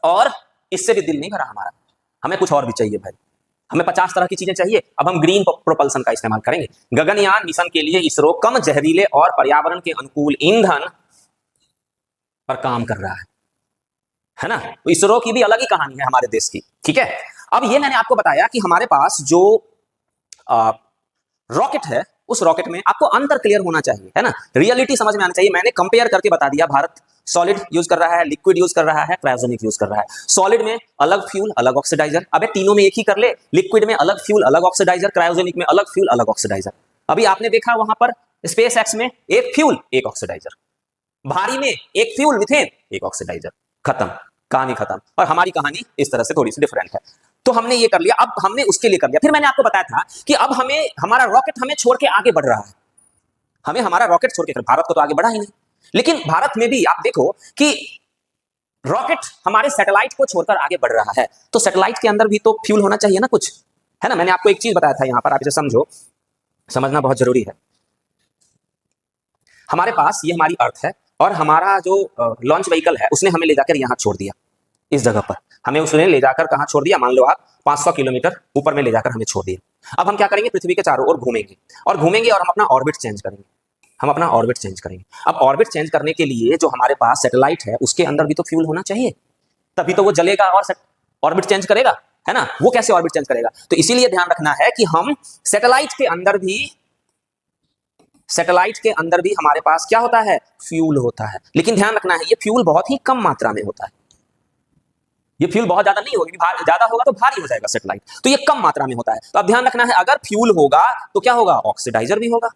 और इससे भी दिल नहीं भरा हमारा, हमें कुछ और भी चाहिए भाई, हमें 50 तरह की चीजें चाहिए। अब हम ग्रीन प्रोपल्सन का इस्तेमाल करेंगे। गगनयान मिशन के लिए इसरो कम जहरीले और पर्यावरण के अनुकूल ईंधन पर काम कर रहा है ना। तो इसरो की भी अलग ही कहानी है हमारे देश की। ठीक है, अब ये मैंने आपको बताया कि हमारे पास जो रॉकेट है, उस रॉकेट में आपको अंतर क्लियर होना चाहिए, है ना, रियलिटी समझ में आना चाहिए। मैंने कंपेयर करके बता दिया, भारत सॉलिड यूज कर रहा है, लिक्विड यूज कर रहा है, क्रायोजेनिक यूज कर रहा है। सॉलिड में अलग फ्यूल अलग ऑक्सीडाइजर, अबे तीनों में एक ही कर ले, लिक्विड में अलग फ्यूल अलग ऑक्सीडाइजर, क्रायोजेनिक में अलग फ्यूल अलग ऑक्सीडाइजर। अभी आपने देखा वहां पर स्पेसएक्स में एक फ्यूल एक ऑक्सीडाइजर, भारी में एक फ्यूल मिथेन, एक ऑक्सीडाइजर, खत्म, कहानी खत्म। और हमारी कहानी इस तरह से थोड़ी सी डिफरेंट है। तो हमने ये कर लिया, अब हमने उसके लिए कर लिया। फिर मैंने आपको बताया था कि अब हमें हमारा रॉकेट हमें छोड़ के आगे बढ़ रहा है, हमें हमारा रॉकेट छोड़ के, भारत को तो आगे बढ़ा ही नहीं, लेकिन भारत में भी आप देखो कि रॉकेट हमारे सैटेलाइट को छोड़कर आगे बढ़ रहा है। तो सैटेलाइट के अंदर भी तो फ्यूल होना चाहिए ना कुछ, है ना। मैंने आपको एक चीज बताया था यहां पर, आप इसे समझो, समझना बहुत जरूरी है। हमारे पास ये हमारी अर्थ है और हमारा जो लॉन्च व्हीकल है उसने हमें ले जाकर यहां छोड़ दिया, इस जगह पर हमें उसने ले जाकर कहां छोड़ दिया, मान लो आप 500 किलोमीटर ऊपर में ले जाकर हमें छोड़ दिया। अब हम क्या करेंगे, पृथ्वी के चारों ओर घूमेंगे और घूमेंगे और हम अपना ऑर्बिट चेंज करेंगे, हम अपना ऑर्बिट चेंज करेंगे। अब ऑर्बिट चेंज करने के लिए जो हमारे पास सैटेलाइट है उसके अंदर भी तो फ्यूल होना चाहिए, तभी तो वो जलेगा और ऑर्बिट चेंज करेगा, है ना। वो कैसे ऑर्बिट चेंज करेगा, तो इसीलिए ध्यान रखना है कि हम सैटेलाइट के अंदर भी हमारे पास क्या होता है, फ्यूल होता है। लेकिन ध्यान रखना है ये फ्यूल बहुत ही कम मात्रा में होता है, ये फ्यूल बहुत ज्यादा नहीं होगी, ज्यादा होगा तो भारी हो जाएगा सैटेलाइट, तो ये कम मात्रा में होता है। तो अब ध्यान रखना है, अगर फ्यूल होगा तो क्या होगा, ऑक्सीडाइजर भी होगा,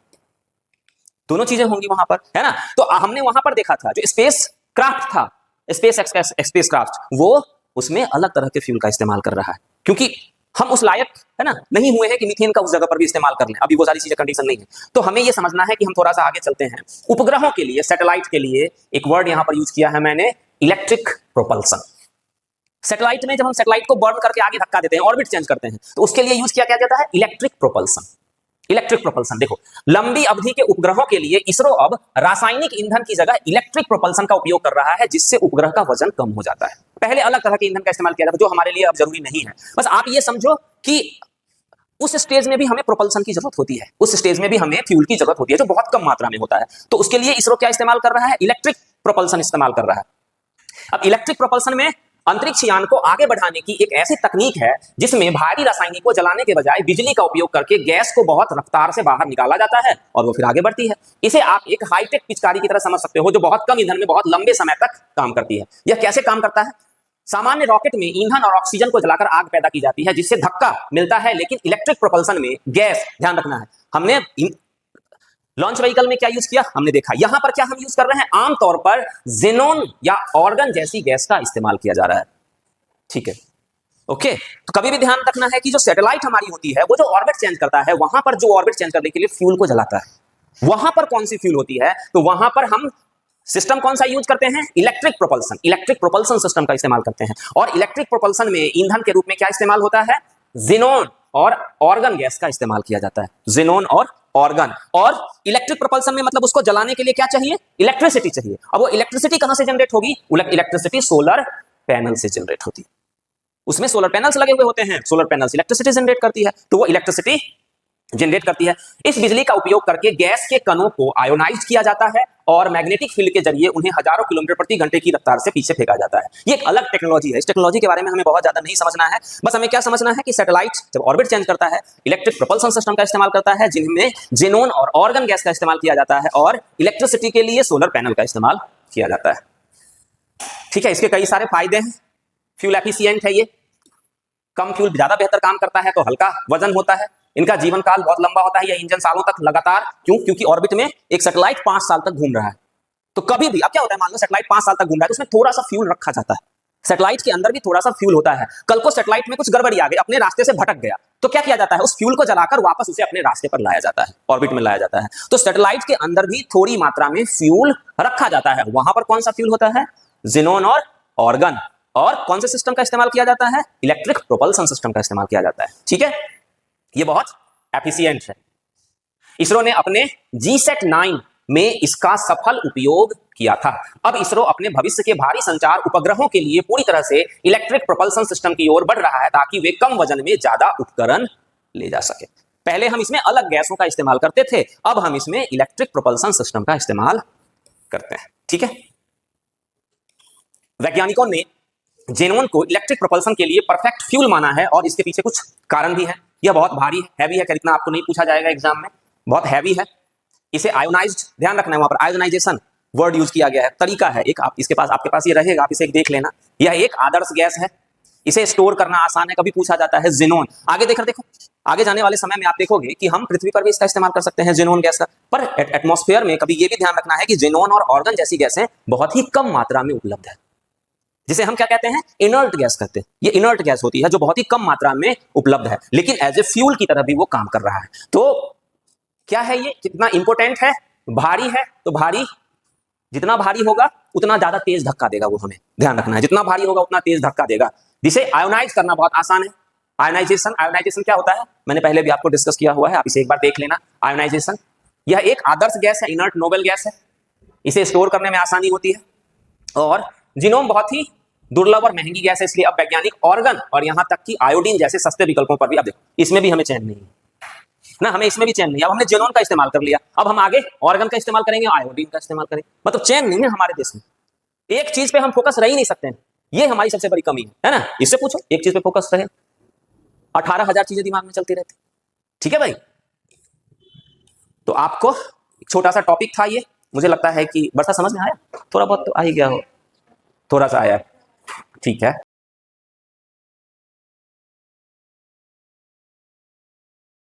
दोनों चीजें होंगी वहां पर, है ना। तो हमने वहां पर देखा था जो स्पेस क्राफ्ट था, स्पेस क्राफ्ट, वो उसमें अलग तरह के फ्यूल का इस्तेमाल कर रहा है, क्योंकि हम उस लायक, है ना, नहीं हुए हैं कि मीथेन का उस जगह पर भी इस्तेमाल कर लें, अभी वो सारी चीजें कंडीशन नहीं है। तो हमें ये समझना है कि हम थोड़ा सा आगे चलते हैं। उपग्रहों के लिए, सैटेलाइट के लिए एक वर्ड यहां पर यूज किया है मैंने, इलेक्ट्रिक प्रोपल्सन। सैटेलाइट में जब हम सैटेलाइट को बर्न करके आगे धक्का देते हैं, ऑर्बिट चेंज करते हैं, तो उसके लिए यूज किया क्या जाता है, इलेक्ट्रिक प्रोपल्सन। इलेक्ट्रिक प्रोपल्सन, देखो लंबी अवधि के उपग्रहों के लिए इसरो अब रासायनिक ईंधन की जगह इलेक्ट्रिक प्रोपल्सन का उपयोग कर रहा है, जिससे उपग्रह का वजन कम हो जाता है। पहले अलग तरह के ईंधन का इस्तेमाल किया जाता है जो हमारे लिए अब जरूरी नहीं है। बस आप ये समझो कि उस स्टेज में भी हमें प्रोपल्सन की जरूरत होती है, उस स्टेज में भी हमें फ्यूल की जरूरत होती है जो बहुत कम मात्रा में होता है। तो उसके लिए इसरो क्या इस्तेमाल कर रहा है, इलेक्ट्रिक प्रोपल्सन इस्तेमाल कर रहा है। अब इलेक्ट्रिक प्रोपल्सन में अंतरिक्ष यान को आगे बढ़ाने की एक ऐसी तकनीक है जिसमें भारी रासायनिक को जलाने के बजाय बिजली का उपयोग करके गैस को बहुत रफ्तार से बाहर निकाला जाता है और वो फिर आगे बढ़ती है। इसे आप एक हाईटेक पिचकारी की तरह समझ सकते हो जो बहुत कम ईंधन में बहुत लंबे समय तक काम करती है। यह कैसे काम करता है, सामान्य रॉकेट में ईंधन और ऑक्सीजन को जलाकर आग पैदा की जाती है जिससे धक्का मिलता है, लेकिन इलेक्ट्रिक प्रोपल्सन में गैस, ध्यान रखना है, हमने लॉन्च व्हीकल में क्या यूज किया, हमने देखा यहां पर क्या हम यूज कर रहे हैं, आमतौर पर जेनोन या ऑर्गन जैसी गैस का इस्तेमाल किया जा रहा है, ठीक है, ओके। तो कभी भी ध्यान रखना है कि जो सैटेलाइट हमारी होती है वो जो ऑर्बिट चेंज करता है, वहां पर जो ऑर्बिट चेंज करने के लिए फ्यूल को जलाता है, वहां पर कौन सी फ्यूल होती है, तो वहां पर हम सिस्टम कौन सा यूज करते हैं, electric propulsion, electric propulsion system का इस्तेमाल करते हैं। और इलेक्ट्रिक प्रोपल्सन में ईंधन के रूप में क्या इस्तेमाल होता है, जेनोन और ऑर्गन गैस का इस्तेमाल किया जाता है, जेनोन और ऑर्गन। और इलेक्ट्रिक प्रोपल्सन में मतलब उसको जलाने के लिए क्या चाहिए, इलेक्ट्रिसिटी चाहिए। अब वो इलेक्ट्रिसिटी कहां से जनरेट होगी, इलेक्ट्रिसिटी सोलर पैनल से जनरेट होती है, उसमें सोलर पैनल्स लगे हुए होते हैं, सोलर पैनल्स इलेक्ट्रिसिटी जनरेट करती है, तो वो इलेक्ट्रिसिटी जनरेट करती है। इस बिजली का उपयोग करके गैस के कणों को आयोनाइज किया जाता है और मैग्नेटिक फील्ड के जरिए उन्हें हजारों किलोमीटर प्रति घंटे की रफ्तार से पीछे फेंका जाता है। ये एक अलग टेक्नोलॉजी है, इस टेक्नोलॉजी के बारे में हमें बहुत ज्यादा नहीं समझना है। बस हमें क्या समझना है कि सैटेलाइट जब ऑर्बिट चेंज करता है इलेक्ट्रिक प्रोपल्सन सिस्टम का इस्तेमाल करता है, जिनमें जेनोन और ऑर्गन गैस का इस्तेमाल किया जाता है और इलेक्ट्रिसिटी के लिए सोलर पैनल का इस्तेमाल किया जाता है, ठीक है। इसके कई सारे फायदे हैं, फ्यूल एफिशिएंट है, ये कम फ्यूल ज्यादा बेहतर काम करता है, तो हल्का वजन होता है, इनका जीवन काल बहुत लंबा होता है, यह इंजन सालों तक लगातार, क्यों, क्योंकि ऑर्बिट में एक सैटेलाइट 5 साल तक घूम रहा है। तो कभी भी अब क्या होता है, मान लो सैटेलाइट 5 साल तक घूम रहा है तो उसमें थोड़ा सा फ्यूल रखा जाता है, सैटेलाइट के अंदर भी थोड़ा सा फ्यूल होता है। कल को सैटेलाइट में कुछ गड़बड़ी आ गई, अपने रास्ते से भटक गया, तो क्या किया जाता है, उस फ्यूल को जलाकर वापस उसे अपने रास्ते पर लाया जाता है, ऑर्बिट में लाया जाता है। तो सैटेलाइट के अंदर भी थोड़ी मात्रा में फ्यूल रखा जाता है। वहां पर कौन सा फ्यूल होता है, जेनोन और ऑर्गन। और कौन से सिस्टम का इस्तेमाल किया जाता है, इलेक्ट्रिक प्रोपल्सन सिस्टम का इस्तेमाल किया जाता है, ठीक है। ये बहुत एफिशिएंट है। इसरो ने अपने GSAT-9 में इसका सफल उपयोग किया था। अब इसरो अपने भविष्य के भारी संचार उपग्रहों के लिए पूरी तरह से इलेक्ट्रिक प्रोपल्सन सिस्टम की ओर बढ़ रहा है ताकि वे कम वजन में ज्यादा उपकरण ले जा सके। पहले हम इसमें अलग गैसों का इस्तेमाल करते थे, अब हम इसमें इलेक्ट्रिक प्रोपल्सन सिस्टम का इस्तेमाल करते हैं, ठीक है। वैज्ञानिकों ने जेनोन को इलेक्ट्रिक प्रोपल्सन के लिए परफेक्ट फ्यूल माना है और इसके पीछे कुछ कारण भी है। यह बहुत भारी है, हैवी है, इतना आपको नहीं पूछा जाएगा एग्जाम में, बहुत हैवी है। इसे आयोनाइज्ड, ध्यान रखना है वहां पर आयोनाइजेशन वर्ड यूज किया गया है, तरीका है एक, आप इसके पास, आपके पास ये रहेगा, आप इसे देख लेना। यह एक आदर्श गैस है, इसे स्टोर करना आसान है। कभी पूछा जाता है ज़ेनॉन, आगे देखो आगे जाने वाले समय में आप देखोगे कि हम पृथ्वी पर भी इसका इस्तेमाल कर सकते हैं ज़ेनॉन गैस का। पर एटमॉस्फेयर में कभी ये भी ध्यान रखना है कि ज़ेनॉन और ऑर्गन जैसी गैसें बहुत ही कम मात्रा में उपलब्ध है, जिसे हम क्या कहते हैं, इनर्ट गैस कहते हैं। ये इनर्ट गैस होती है जो बहुत ही कम मात्रा में उपलब्ध है, लेकिन एज ए फ्यूल की तरह भी वो काम कर रहा है। तो क्या है ये, कितना इंपॉर्टेंट है, भारी है, तो भारी जितना भारी होगा उतना ज्यादा तेज धक्का देगा, वो हमें ध्यान रखना है, जितना भारी होगा उतना तेज धक्का देगा। जिसे आयोनाइज करना बहुत आसान है। आयोनाइजेशन क्या होता है, मैंने पहले भी आपको डिस्कस किया हुआ है, आप इसे एक बार देख लेना। आयोनाइजेशन यह एक आदर्श गैस है, इनर्ट नोबल गैस है, इसे स्टोर करने में आसानी होती है। और जीनोम बहुत ही दुर्लभ और महंगी गैस है, इसलिए अब वैज्ञानिक ऑर्गन और यहां तक कि आयोडीन जैसे सस्ते विकल्पों पर भी, अब देखो इसमें भी हमें चैन नहीं है ना, हमें इसमें भी चैन नहीं है। अब हमने जीनोम का इस्तेमाल कर लिया, अब हम आगे ऑर्गन का इस्तेमाल करेंगे, आयोडीन का इस्तेमाल करेंगे, मतलब चैन नहीं है हमारे देश में। एक चीज पे हम फोकस रह ही नहीं सकते हैं, ये हमारी सबसे बड़ी कमी है ना। इससे पूछो, एक चीज पे फोकस रहे, 18,000 चीजें दिमाग में चलती रहती। ठीक है भाई, तो आपको छोटा सा टॉपिक था ये, मुझे लगता है कि बरसा समझ में आया, थोड़ा बहुत तो आ ही गया हो, थोड़ा सा आया, ठीक है।